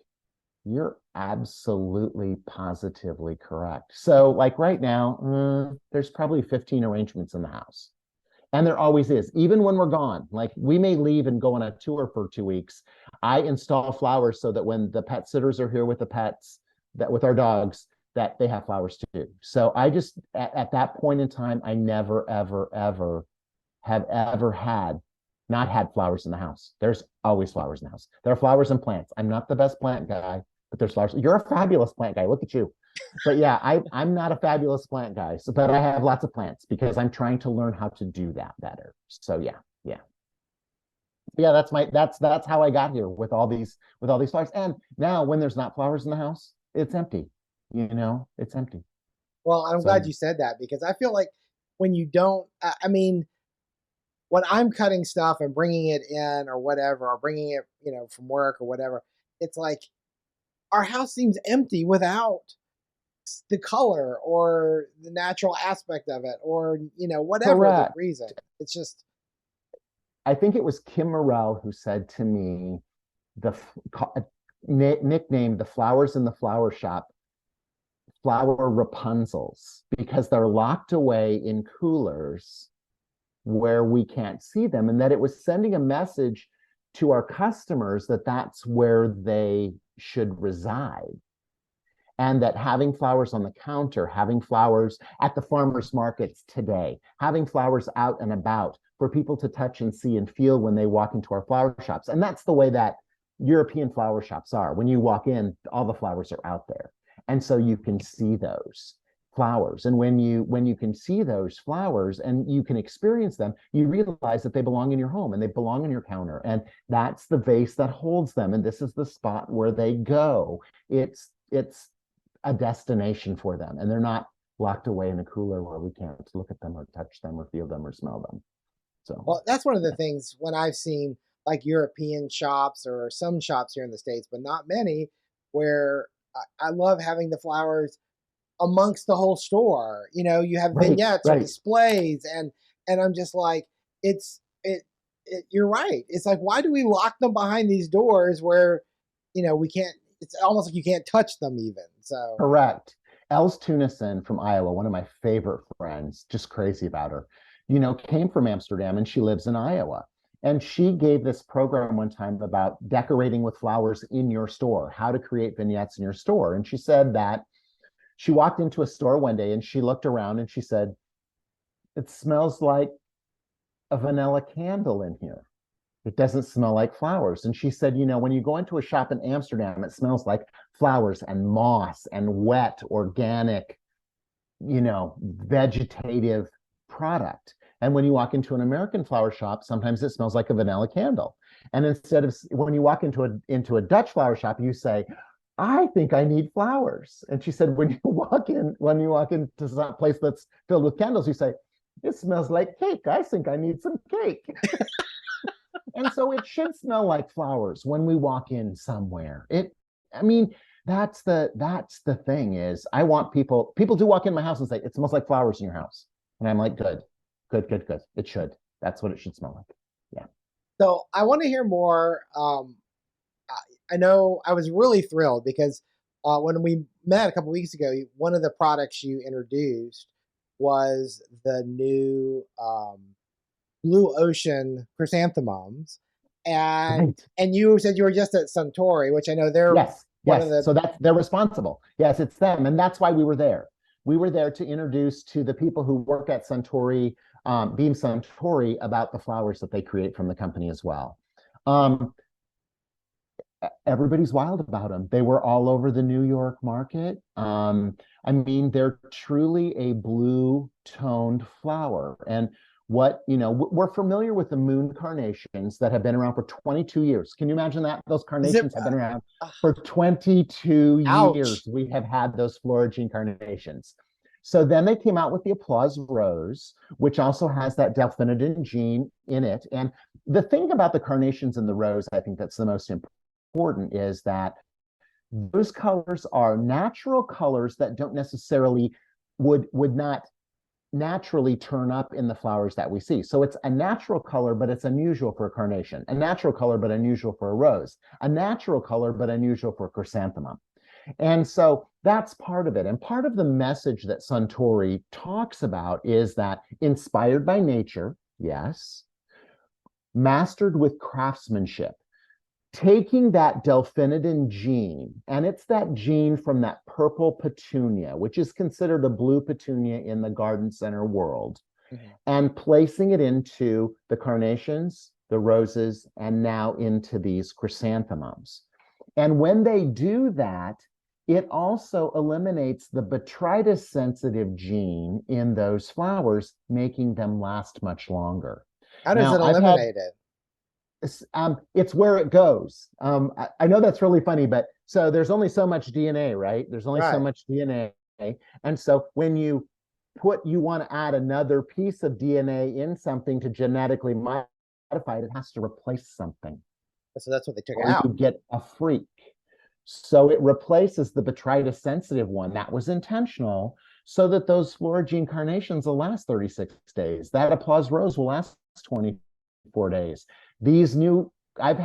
you're absolutely positively correct. So, like right now, there's probably 15 arrangements in the house. And there always is, even when we're gone. Like we may leave and go on a tour for 2 weeks. I install flowers so that when the pet sitters are here with the pets, that with our dogs, that they have flowers too. So I just, at that point in time, I never, ever, ever have ever not had flowers in the house. There's always flowers in the house. There are flowers and plants. I'm not the best plant guy, but there's flowers. You're a fabulous plant guy. Look at you. But yeah, I'm not a fabulous plant guy. So, but I have lots of plants because I'm trying to learn how to do that better. So yeah, yeah. Yeah, that's how I got here with all these flowers. And now when there's not flowers in the house, it's empty. It's empty. Well, I'm So glad yeah. you said that because I feel like when you don't, I mean, when I'm cutting stuff and bringing it in or whatever, or bringing it, from work or whatever, it's like our house seems empty without the color or the natural aspect of it, or whatever the Correct. reason. It's just I think it was Kim Morrell who said to me, nicknamed the flowers in the flower shop flower Rapunzels, because they're locked away in coolers where we can't see them, and that it was sending a message to our customers that that's where they should reside. And that having flowers on the counter, having flowers at the farmers markets today, having flowers out and about for people to touch and see and feel when they walk into our flower shops. And that's the way that European flower shops are. When you walk in, all the flowers are out there. And so you can see those flowers. And when you can see those flowers and you can experience them, you realize that they belong in your home and they belong on your counter. And that's the vase that holds them. And this is the spot where they go. It's a destination for them, and they're not locked away in a cooler where we can't look at them or touch them or feel them or smell them. So, well, that's one of the things when I've seen like European shops or some shops here in the States, but not many, where I love having the flowers amongst the whole store. You have right, vignettes or right. displays, and I'm just like, you're right. It's like, why do we lock them behind these doors where we can't? It's almost like you can't touch them even. So Correct. Els Tunison from Iowa, one of my favorite friends, just crazy about her, came from Amsterdam and she lives in Iowa. And she gave this program one time about decorating with flowers in your store, how to create vignettes in your store. And she said that she walked into a store one day and she looked around and she said, "It smells like a vanilla candle in here. It doesn't smell like flowers." And she said, when you go into a shop in Amsterdam, it smells like flowers and moss and wet, organic, vegetative product. And when you walk into an American flower shop, sometimes it smells like a vanilla candle. And instead of when you walk into a Dutch flower shop, you say, "I think I need flowers." And she said, when you walk into some place that's filled with candles, you say, "It smells like cake. I think I need some cake." And so it should smell like flowers when we walk in somewhere. I mean, that's the thing is I want people do walk in my house and say, "It smells like flowers in your house." And I'm like, good. It should. That's what it should smell like. Yeah. So I want to hear more. I know I was really thrilled because when we met a couple weeks ago, one of the products you introduced was the new blue ocean chrysanthemums, and Right. and you said you were just at Suntory, which I know they're Yes. one of Yes. the. So they're responsible. Yes, it's them. And that's why we were there. We were there to introduce to the people who work at Suntory, Beam Suntory, about the flowers that they create from the company as well. Everybody's wild about them. They were all over the New York market. I mean, they're truly a blue toned flower. And we're familiar with the moon carnations that have been around for 22 years. Can you imagine that? Those Is it? carnations have been around for 22 years. Ouch. We have had those florigine carnations. So then they came out with the Applause Rose, which also has that delphinidin gene in it. And the thing about the carnations and the rose, I think that's the most important, is that those colors are natural colors that don't necessarily would not naturally turn up in the flowers that we see. So it's a natural color, but it's unusual for a carnation, a natural color, but unusual for a rose, a natural color, but unusual for a chrysanthemum. And so that's part of it. And part of the message that Suntory talks about is that inspired by nature, yes, mastered with craftsmanship, taking that delphinidin gene, and it's that gene from that purple petunia, which is considered a blue petunia in the garden center world, and placing it into the carnations, the roses, and now into these chrysanthemums. And when they do that, it also eliminates the botrytis sensitive gene in those flowers, making them last much longer. How does Now, it I've had eliminate it? it's where it goes. I know that's really funny, but so there's only so much DNA, right? There's only so Right. much DNA. And so when you want to add another piece of DNA in something to genetically modify it, it has to replace something, So that's what they took or out. you get a freak. So it replaces the botrytis sensitive one. That was intentional so that those Florigene carnations will last 36 days. That applause rose will last 24 days. These new, I've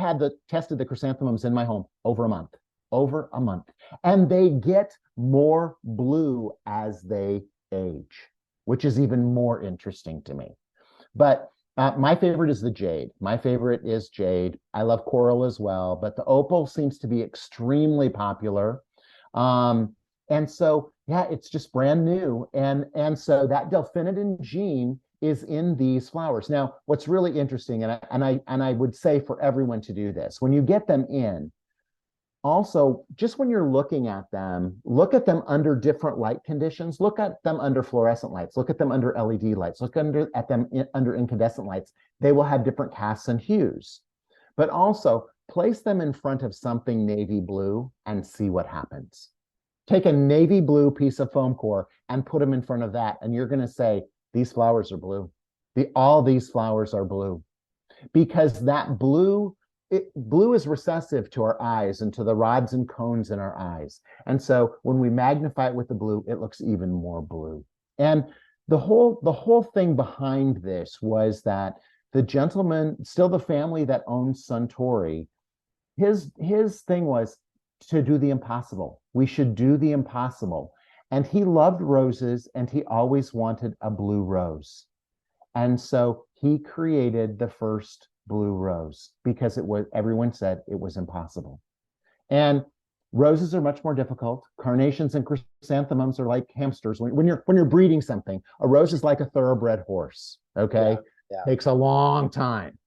tested the chrysanthemums in my home over a month. And they get more blue as they age, which is even more interesting to me. But my favorite is the jade. My favorite is jade. I love coral as well, but the opal seems to be extremely popular. And so, yeah, it's just brand new. And so that delphinidin gene is in these flowers. Now, what's really interesting, and I would say for everyone to do this, when you get them in, also, just when you're looking at them, look at them under different light conditions. Look at them under fluorescent lights. Look at them under LED lights. Look at them under incandescent lights. They will have different casts and hues. But also, place them in front of something navy blue and see what happens. Take a navy blue piece of foam core and put them in front of that, and you're going to say, these flowers are blue. All these flowers are blue. Because that blue is recessive to our eyes and to the rods and cones in our eyes. And so when we magnify it with the blue, it looks even more blue. And the whole thing behind this was that the gentleman, still the family that owns Suntory, his thing was to do the impossible. We should do the impossible. And he loved roses, and he always wanted a blue rose. And so he created the first blue rose because everyone said it was impossible. And roses are much more difficult. Carnations and chrysanthemums are like hamsters. When you're breeding something, a rose is like a thoroughbred horse. Okay, takes a long time.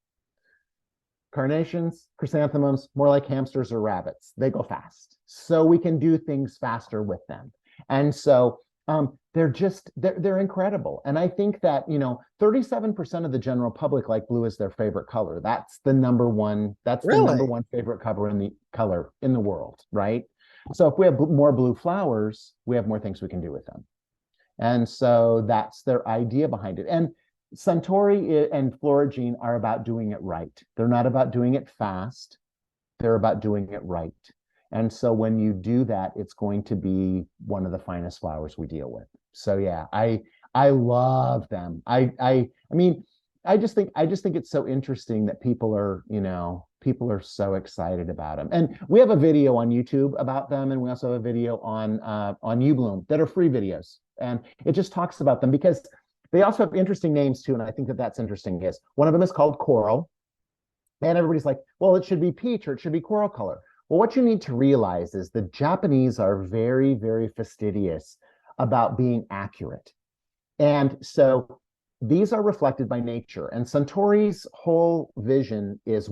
Carnations, chrysanthemums, more like hamsters or rabbits. They go fast. So we can do things faster with them. And so they're incredible. And I think that, 37% of the general public like blue as their favorite color. That's the number one favorite color in the world, right? So if we have more blue flowers, we have more things we can do with them. And so that's their idea behind it. And Suntory and Florigene are about doing it right. They're not about doing it fast. They're about doing it right. And so when you do that, it's going to be one of the finest flowers we deal with. So yeah, I love them. I mean, I just think it's so interesting that people are so excited about them. And we have a video on YouTube about them, and we also have a video on uBLOOM that are free videos. And it just talks about them because they also have interesting names too. And I think that that's interesting. Is one of them is called coral. And everybody's like, well, it should be peach or it should be coral color. Well, what you need to realize is the Japanese are very, very fastidious about being accurate. And so these are reflected by nature. And Suntory's whole vision is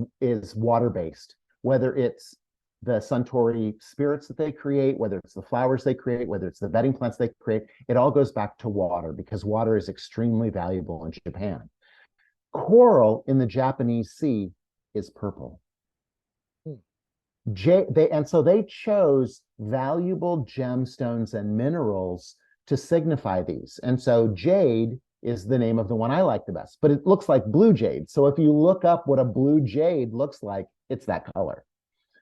water-based, whether it's the Suntory spirits that they create, whether it's the flowers they create, whether it's the bedding plants they create, it all goes back to water because water is extremely valuable in Japan. Coral in the Japanese sea is purple. And so they chose valuable gemstones and minerals to signify these. And so jade is the name of the one I like the best, but it looks like blue jade. So if you look up what a blue jade looks like, it's that color.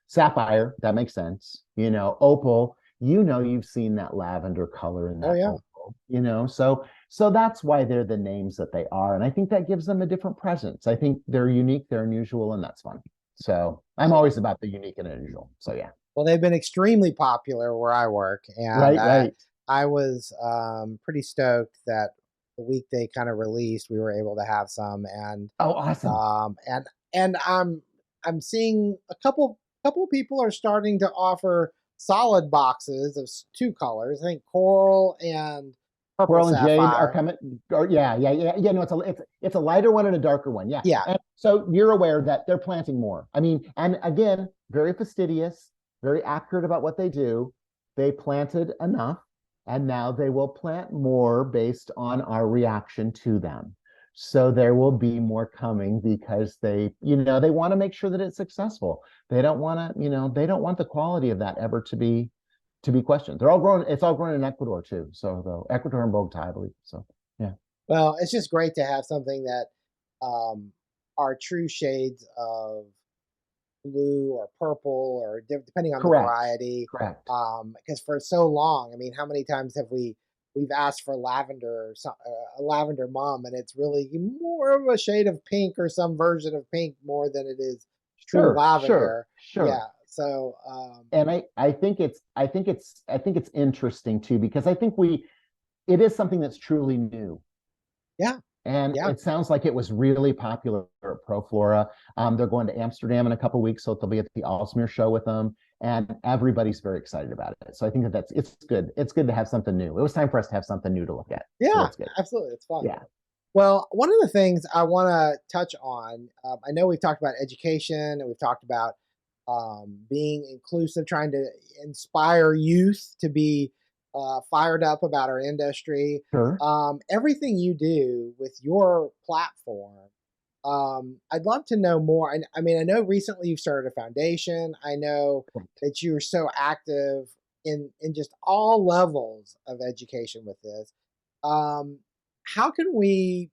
Sapphire, that makes sense. Opal, you've seen that lavender color in that opal, so that's why they're the names that they are. And I think that gives them a different presence. I think they're unique, they're unusual, and that's fun. So I'm always about the unique and unusual. So yeah. Well, they've been extremely popular where I work, and right. I was pretty stoked that the week they kind of released, we were able to have some. And awesome. And I'm seeing a couple of people are starting to offer solid boxes of two colors. I think coral and purple coral and sapphire. jade are coming. No, it's a lighter one and a darker one. Yeah. And so you're aware that they're planting more. I mean, and again, very fastidious, very accurate about what they do. They planted enough, and now they will plant more based on our reaction to them. So there will be more coming because they want to make sure that it's successful. They don't want to, they don't want the quality of that ever to be questioned. They're all grown. It's all grown in Ecuador too. So the Ecuador and Bogota, I believe. So yeah. Well, it's just great to have something that are true shades of blue or purple or depending on the Correct. variety. Correct. Because for so long, I mean, how many times have we've asked for lavender or a lavender mum, and it's really more of a shade of pink or some version of pink more than it is true Sure, sure, lavender. sure. Yeah. So And I think it's interesting too, because I think it is something that's truly new. yeah, And yeah, it sounds like it was really popular at ProFlora. They're going to Amsterdam in a couple of weeks, so they'll be at the Alsmeer show with them, and everybody's very excited about it. So I think that it's good. It's good to have something new. It was time for us to have something new to look at. So yeah. that's good. Absolutely, it's fun. Yeah, Well, one of the things I want to touch on, I know we've talked about education and we've talked about being inclusive, trying to inspire youth to be fired up about our industry. sure. Everything you do with your platform, I'd love to know more. I mean, I know recently you've started a foundation. I know that you're so active in just all levels of education with this. Um, how can we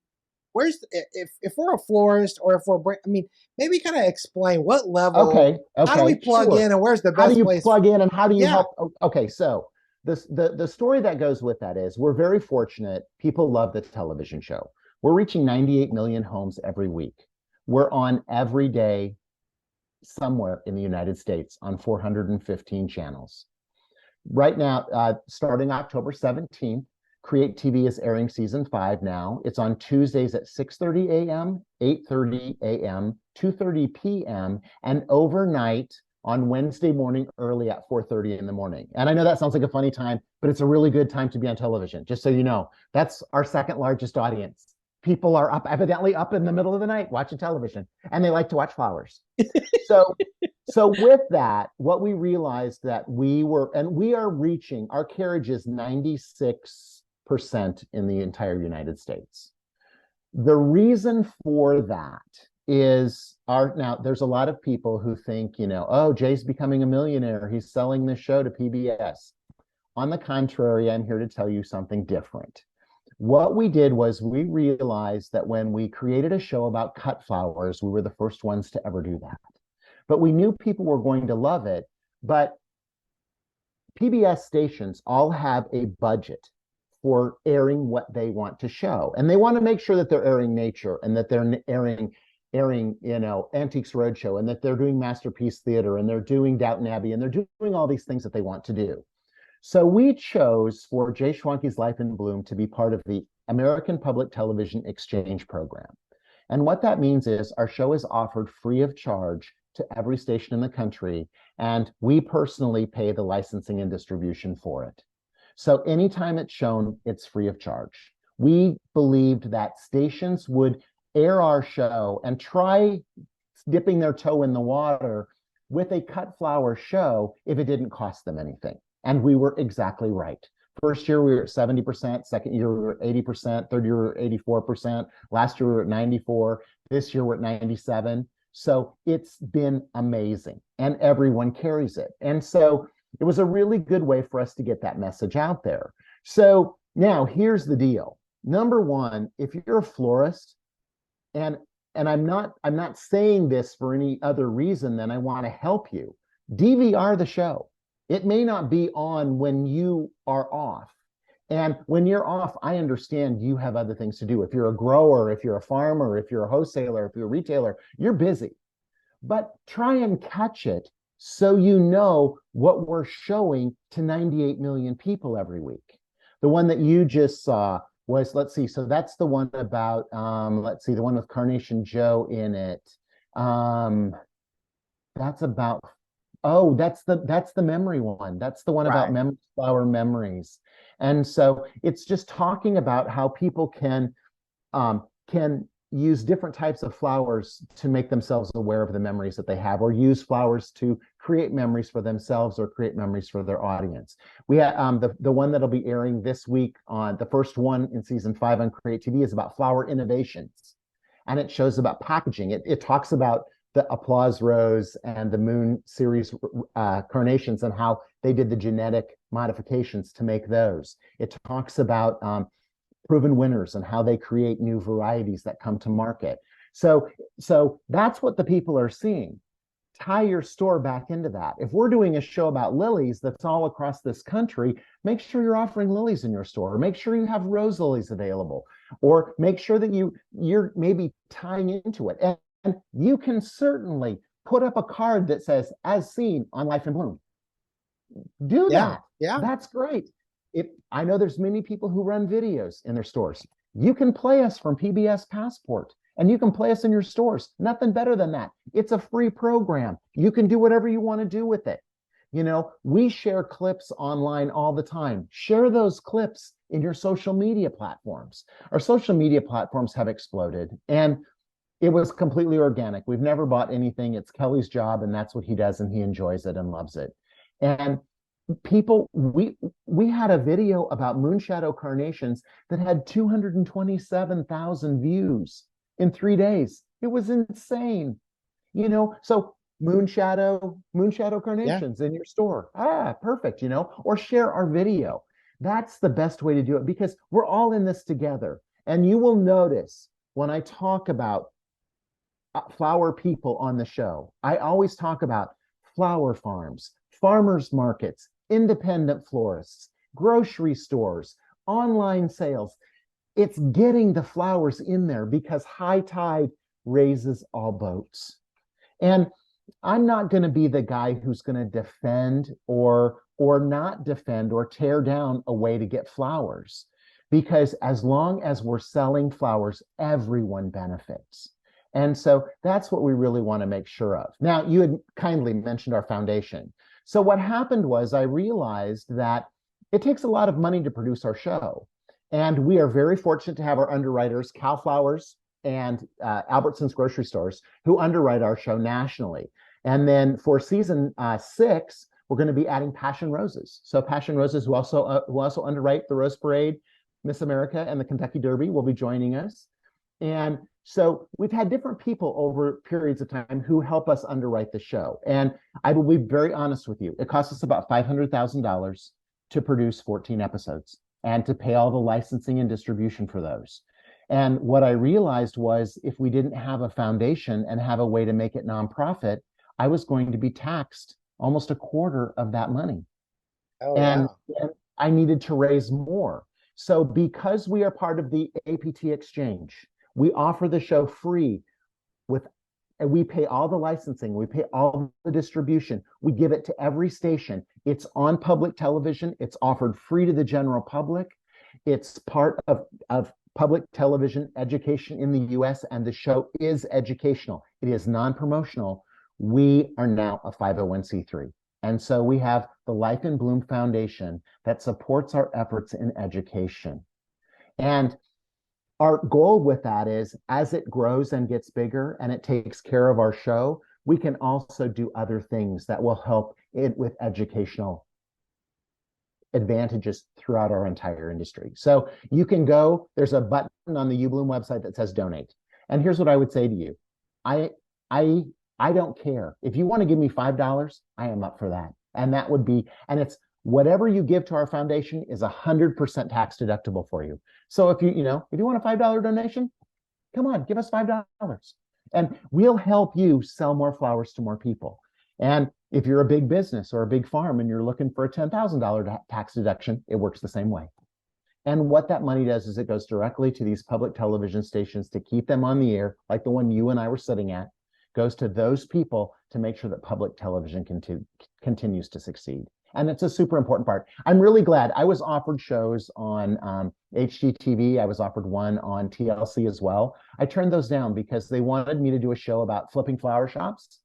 where's if we're a florist or if I mean, maybe kind of explain what level, Okay, how do we okay, plug sure. in and where's the How do best you place? plug in and how do you Yeah, help? Okay, so the story that goes with that is we're very fortunate. People love the television show. We're reaching 98 million homes every week. We're on every day somewhere in the United States on 415 channels. Right now, starting October 17th, Create TV is airing season 5 now. It's on Tuesdays at 6:30 a.m., 8:30 a.m., 2:30 p.m., and overnight on Wednesday morning early at 4:30 in the morning. And I know that sounds like a funny time, but it's a really good time to be on television, just so you know. That's our second largest audience. People are evidently up in the middle of the night watching television, and they like to watch flowers. So so with that, what we realized that we are reaching, our carriage is 96% in the entire United States. The reason for that is now there's a lot of people who think, oh, Jay's becoming a millionaire. He's selling this show to PBS. On the contrary, I'm here to tell you something different. What we did was we realized that when we created a show about cut flowers, we were the first ones to ever do that. But we knew people were going to love it. But PBS stations all have a budget for airing what they want to show. And they want to make sure that they're airing nature and that they're airing, Antiques Roadshow and that they're doing Masterpiece Theater and they're doing Downton Abbey and they're doing all these things that they want to do. So we chose for Jay Schwanke's Life in Bloom to be part of the American Public Television Exchange Program. And what that means is our show is offered free of charge to every station in the country, and we personally pay the licensing and distribution for it. So anytime it's shown, it's free of charge. We believed that stations would air our show and try dipping their toe in the water with a cut flower show if it didn't cost them anything. And we were exactly right. First year we were at 70%, second year we were at 80%, third year we were at 84%, last year we were at 94, this year we're at 97. So it's been amazing and everyone carries it. And so it was a really good way for us to get that message out there. So now here's the deal. Number one, if you're a florist, and I'm not saying this for any other reason than I want to help you, DVR the show. It may not be on when you are off. And when you're off, I understand you have other things to do. If you're a grower, if you're a farmer, if you're a wholesaler, if you're a retailer, you're busy. But try and catch it so you know what we're showing to 98 million people every week. The one that you just saw was, let's see, so that's the one about, let's see, the one with Carnation Joe in it. That's about, oh, that's the memory one. That's the one about right. flower memories. And so it's just talking about how people can use different types of flowers to make themselves aware of the memories that they have, or use flowers to create memories for themselves or create memories for their audience. We have the one that'll be airing this week on the first one in season 5 on Create TV is about flower innovations, and it shows about packaging. It talks about the applause rose and the moon series carnations and how they did the genetic modifications to make those. It talks about proven winners and how they create new varieties that come to market. So that's what the people are seeing. tie your store back into that. If we're doing a show about lilies that's all across this country, make sure you're offering lilies in your store, or make sure you have rose lilies available, or make sure that you're maybe tying into it. And you can certainly put up a card that says, as seen on Life in Bloom. Do Yeah. that. Yeah. That's great. I know there's many people who run videos in their stores. You can play us from PBS Passport, and you can play us in your stores. Nothing better than that. It's a free program. You can do whatever you want to do with it. You know, we share clips online all the time. Share those clips in your social media platforms. Our social media platforms have exploded, and it was completely organic. We've never bought anything. It's Kelly's job, and that's what he does, and he enjoys it and loves it. And people, we had a video about moonshadow carnations that had 227,000 views in 3 days. It was insane. You know, so moonshadow carnations in your store. Perfect, you know, or share our video. That's the best way to do it, because we're all in this together. And you will notice when I talk about flower people on the show, I always talk about flower farms, farmers markets, independent florists, grocery stores, online sales. It's getting the flowers in there, because high tide raises all boats. And I'm not going to be the guy who's going to defend or not defend or tear down a way to get flowers, because as long as we're selling flowers, everyone benefits. And so that's what we really want to make sure of. Now, you had kindly mentioned our foundation. So what happened was, I realized that it takes a lot of money to produce our show. And we are very fortunate to have our underwriters, Cal Flowers and Albertsons grocery stores, who underwrite our show nationally. And then for season 6, we're going to be adding Passion Roses. So Passion Roses, who also underwrite the Rose Parade, Miss America, and the Kentucky Derby, will be joining us. And so we've had different people over periods of time who help us underwrite the show. And I will be very honest with you, it costs us about $500,000 to produce 14 episodes and to pay all the licensing and distribution for those. And what I realized was, if we didn't have a foundation and have a way to make it nonprofit, I was going to be taxed almost a quarter of that money. And I needed to raise more. So because we are part of the APT exchange, we offer the show free and we pay all the licensing, we pay all the distribution, we give it to every station. It's on public television, it's offered free to the general public. It's part of public television education in the US, and the show is educational. It is non-promotional. We are now a 501c3. And so we have the Life in Bloom Foundation that supports our efforts in education. And our goal with that is, as it grows and gets bigger and it takes care of our show, we can also do other things that will help it with educational advantages throughout our entire industry. So you can go, there's a button on the uBLOOM website that says donate. And here's what I would say to you. I don't care. If you want to give me $5, I am up for that. And that would be, and it's whatever you give to our foundation is 100% tax deductible for you. So if you want a $5 donation, come on, give us $5. And we'll help you sell more flowers to more people. And if you're a big business or a big farm and you're looking for a $10,000 tax deduction, it works the same way. And what that money does is it goes directly to these public television stations to keep them on the air, like the one you and I were sitting at, goes to those people to make sure that public television continues to succeed. And it's a super important part. I'm really glad I was offered shows on HGTV. I was offered one on TLC as well. I turned those down because they wanted me to do a show about flipping flower shops.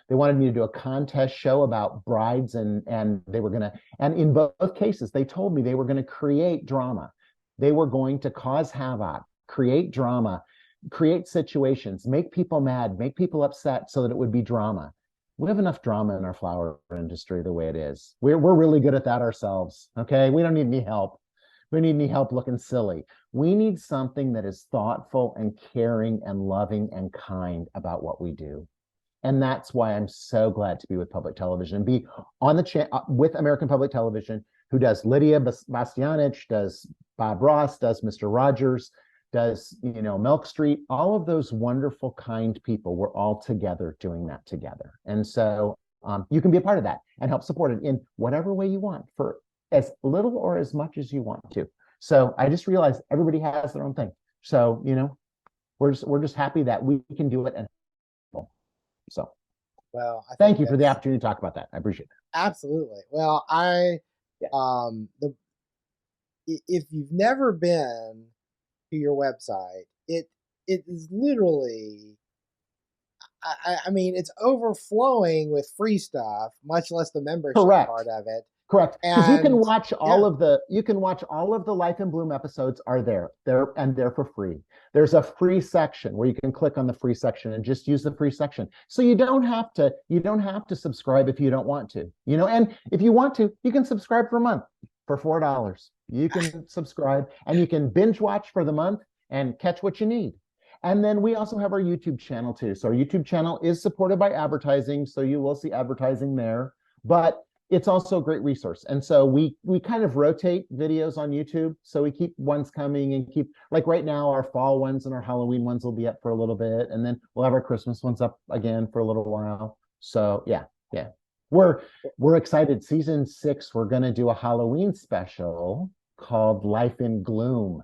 They wanted me to do a contest show about brides, and they were going to, and in both cases, they told me they were going to create drama. They were going to cause havoc, create drama, create situations, make people mad, make people upset so that it would be drama. We have enough drama in our flower industry the way it is. We're really good at that ourselves, okay? We don't need any help. We need any help looking silly. We need something that is thoughtful and caring and loving and kind about what we do. And that's why I'm so glad to be with public television and be on the with American Public Television, who does Lydia Bastianich, does Bob Ross, does Mr. Rogers, does, Milk Street, all of those wonderful, kind people, we're all together doing that together. And so you can be a part of that and help support it in whatever way you want, for as little or as much as you want to. So I just realized everybody has their own thing. So, we're just happy that we can do it. And so, well, I thank think you for the opportunity to talk about that. I appreciate it. absolutely. Well, if you've never been to your website, it is literally, I mean, it's overflowing with free stuff, much less the membership Correct. part of it. Correct. Because you can And watch all of the Life in Bloom episodes are there. They're for free. There's a free section where you can click on the free section and just use the free section. So you don't have to subscribe if you don't want to. And if you want to, you can subscribe for a month for $4. You can subscribe and you can binge watch for the month and catch what you need. And then we also have our YouTube channel too. So our YouTube channel is supported by advertising, so you will see advertising there. But it's also a great resource. And so we kind of rotate videos on YouTube. So we keep ones coming and keep, like right now, our fall ones and our Halloween ones will be up for a little bit. And then we'll have our Christmas ones up again for a little while. So yeah. We're excited. Season 6, we're going to do a Halloween special called Life in Gloom.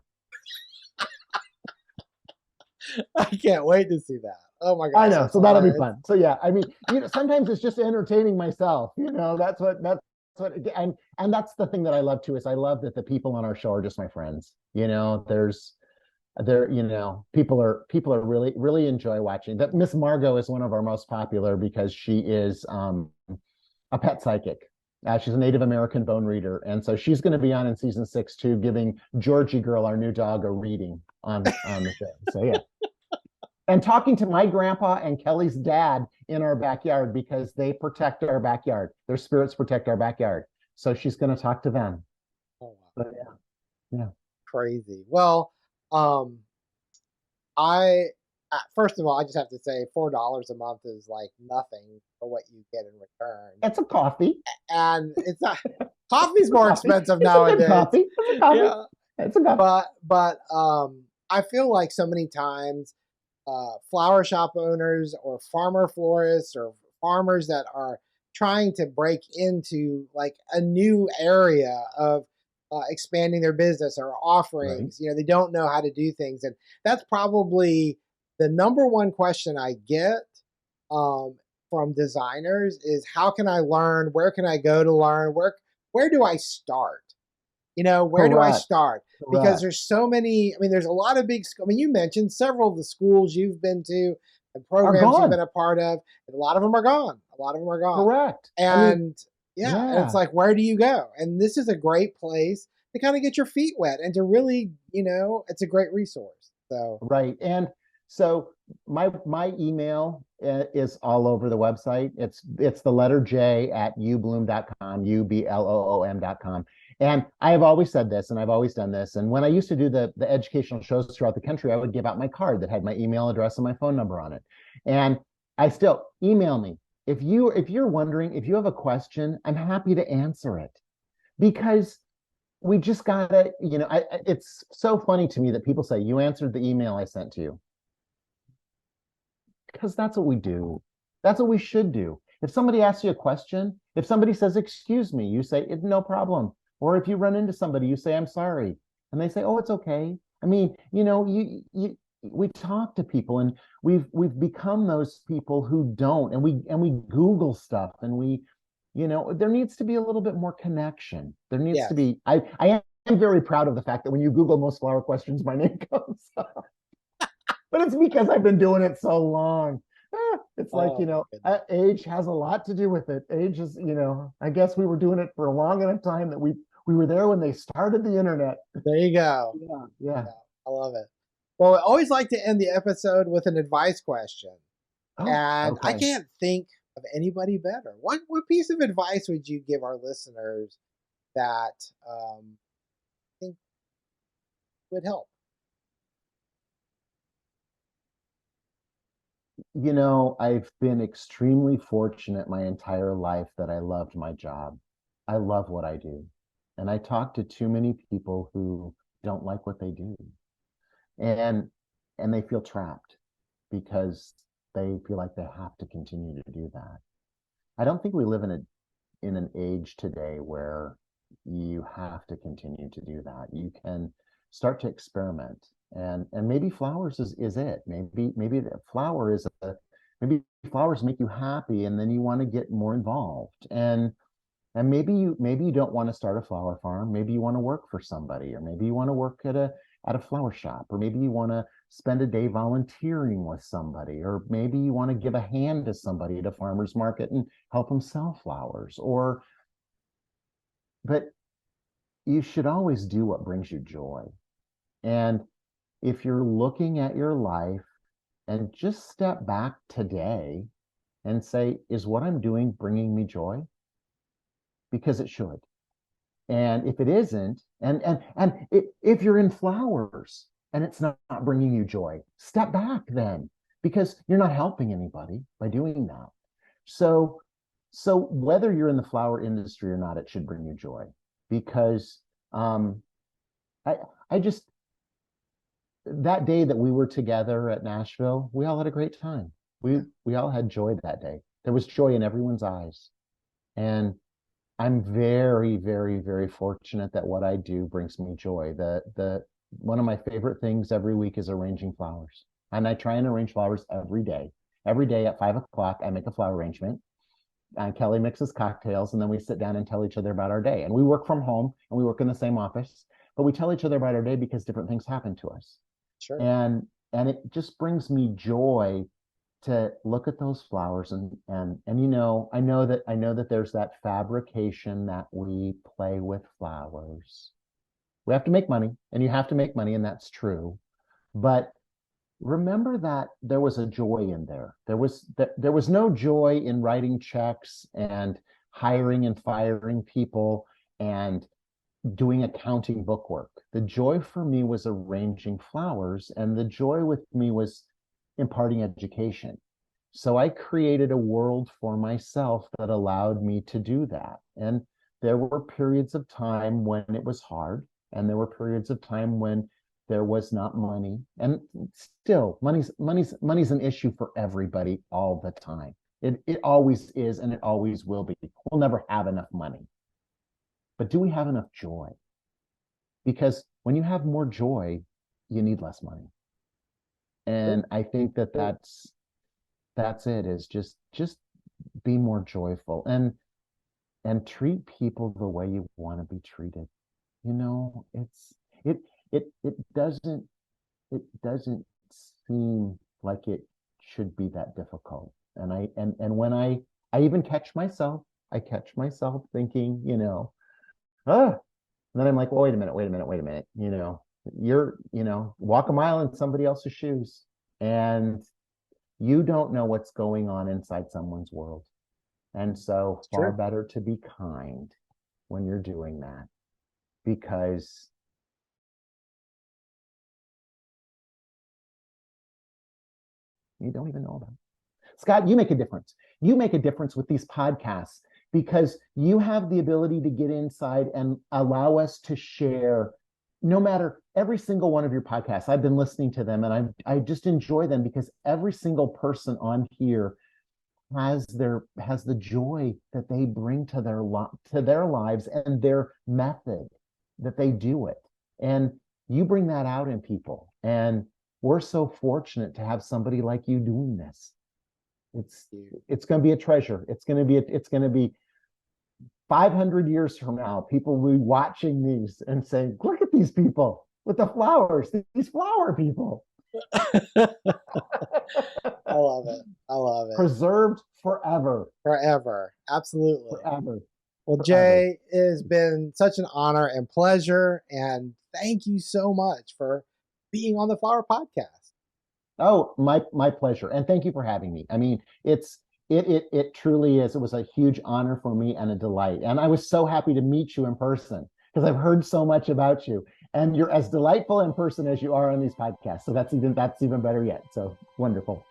I can't wait to see that. Oh my gosh. I know. So that'll be fun. So yeah, I mean, sometimes it's just entertaining myself. That's what, and that's the thing that I love too, is I love that the people on our show are just my friends. People are really enjoy watching. That Miss Margot is one of our most popular because she is a pet psychic. She's a Native American bone reader, and so she's going to be on in season 6 too, giving Georgie Girl, our new dog, a reading on the show. So yeah. And talking to my grandpa and Kelly's dad in our backyard, because they protect our backyard. Their spirits protect our backyard. So she's going to talk to them. Oh, wow. But yeah. Crazy. Well, I first of all, I just have to say $4 a month is like nothing for what you get in return. It's a coffee. And it's not coffee's more expensive nowadays. It's a coffee. Yeah. It's a coffee. But I feel like so many times flower shop owners or farmer florists or farmers that are trying to break into like a new area of expanding their business or offerings, right. They don't know how to do things. And that's probably the number one question I get from designers is, how can I learn? Where can I go to learn? Where do I start? Where do I start? Because there's so many, there's a lot of big, you mentioned several of the schools you've been to and programs you've been a part of, and a lot of them are gone. Correct. And and it's like, where do you go? And this is a great place to kind of get your feet wet and to really, it's a great resource. So right. And so my email is all over the website. It's the letter J at uBLOOM.com, uBLOOM.com. And I have always said this, and I've always done this. And when I used to do the educational shows throughout the country, I would give out my card that had my email address and my phone number on it. And I still email me. If you're wondering, if you have a question, I'm happy to answer it, because we just gotta, it's so funny to me that people say, you answered the email I sent to you. Because that's what we do. That's what we should do. If somebody asks you a question, if somebody says, excuse me, you say, no problem. Or if you run into somebody, you say, I'm sorry. And they say, oh, it's okay. We talk to people, and we've become those people who don't, and we Google stuff, and there needs to be a little bit more connection. There needs to be, I am very proud of the fact that when you Google most flower questions, my name comes up. But it's because I've been doing it so long. It's like, age has a lot to do with it. Age is, I guess we were doing it for a long enough time that we were there when they started the internet. There you go. Yeah. I love it. Well, I always like to end the episode with an advice question. And I can't think of anybody better. What piece of advice would you give our listeners that I think would help? I've been extremely fortunate my entire life that I loved my job. I love what I do. And I talk to too many people who don't like what they do. and and they feel trapped because they feel like they have to continue to do that. I don't think we live in an age today where you have to continue to do that. You can start to experiment, and maybe flowers is it. Maybe the flower is a maybe flowers make you happy, and then you want to get more involved. And maybe you don't want to start a flower farm. Maybe you want to work for somebody, or maybe you want to work at a flower shop, or maybe you want to spend a day volunteering with somebody, or maybe you want to give a hand to somebody at a farmer's market and help them sell flowers. Or but you should always do what brings you joy. And if you're looking at your life and just step back today and say, is what I'm doing bringing me joy? Because it should. And if it isn't, if you're in flowers and it's not bringing you joy, step back then, because you're not helping anybody by doing that. So whether you're in the flower industry or not, it should bring you joy, because I just, that day that we were together at Nashville, we all had a great time. We all had joy that day. There was joy in everyone's eyes. And I'm very, very, very fortunate that what I do brings me joy. The one of my favorite things every week is arranging flowers. And I try and arrange flowers every day. Every day at 5 o'clock, I make a flower arrangement. And Kelly mixes cocktails, and then we sit down and tell each other about our day. And we work from home, and we work in the same office, but we tell each other about our day because different things happen to us. Sure. And it just brings me joy to look at those flowers, and you know, I know that there's that fabrication that we play with flowers. We have to make money, and you have to make money, and that's true. But remember that there was a joy in there. There was no joy in writing checks and hiring and firing people and doing accounting bookwork. The joy for me was arranging flowers, and the joy with me was imparting education. So I created a world for myself that allowed me to do that. And there were periods of time when it was hard, and there were periods of time when there was not money. And still, money's an issue for everybody all the time. It always is, and it always will be. We'll never have enough money. But do we have enough joy? Because when you have more joy, you need less money. And I think that that's it, is just be more joyful and treat people the way you want to be treated. You know, it doesn't seem like it should be that difficult. And when I even catch myself thinking, you know, and then I'm like, well, wait a minute, you know, walk a mile in somebody else's shoes, and you don't know what's going on inside someone's world. And so far better to be kind when you're doing that, because you don't even know about it. Scott, you make a difference. You make a difference with these podcasts, because you have the ability to get inside and allow us to share. No matter, every single one of your podcasts, I've been listening to them, and I just enjoy them, because every single person on here has the joy that they bring to their lives and their method that they do it. And you bring that out in people. And we're so fortunate to have somebody like you doing this. It's going to be a treasure. It's going to be 500 years from now, people will be watching these and saying, look at these people with the flowers, these flower people. I love it. I love it. Preserved forever. Forever. Absolutely. Forever. Well, Jay, it has been such an honor and pleasure. And thank you so much for being on the Flower Podcast. Oh, my pleasure. And thank you for having me. I mean, it truly is. It was a huge honor for me and a delight. And I was so happy to meet you in person, because I've heard so much about you, and you're as delightful in person as you are on these podcasts. So that's even better yet. So wonderful.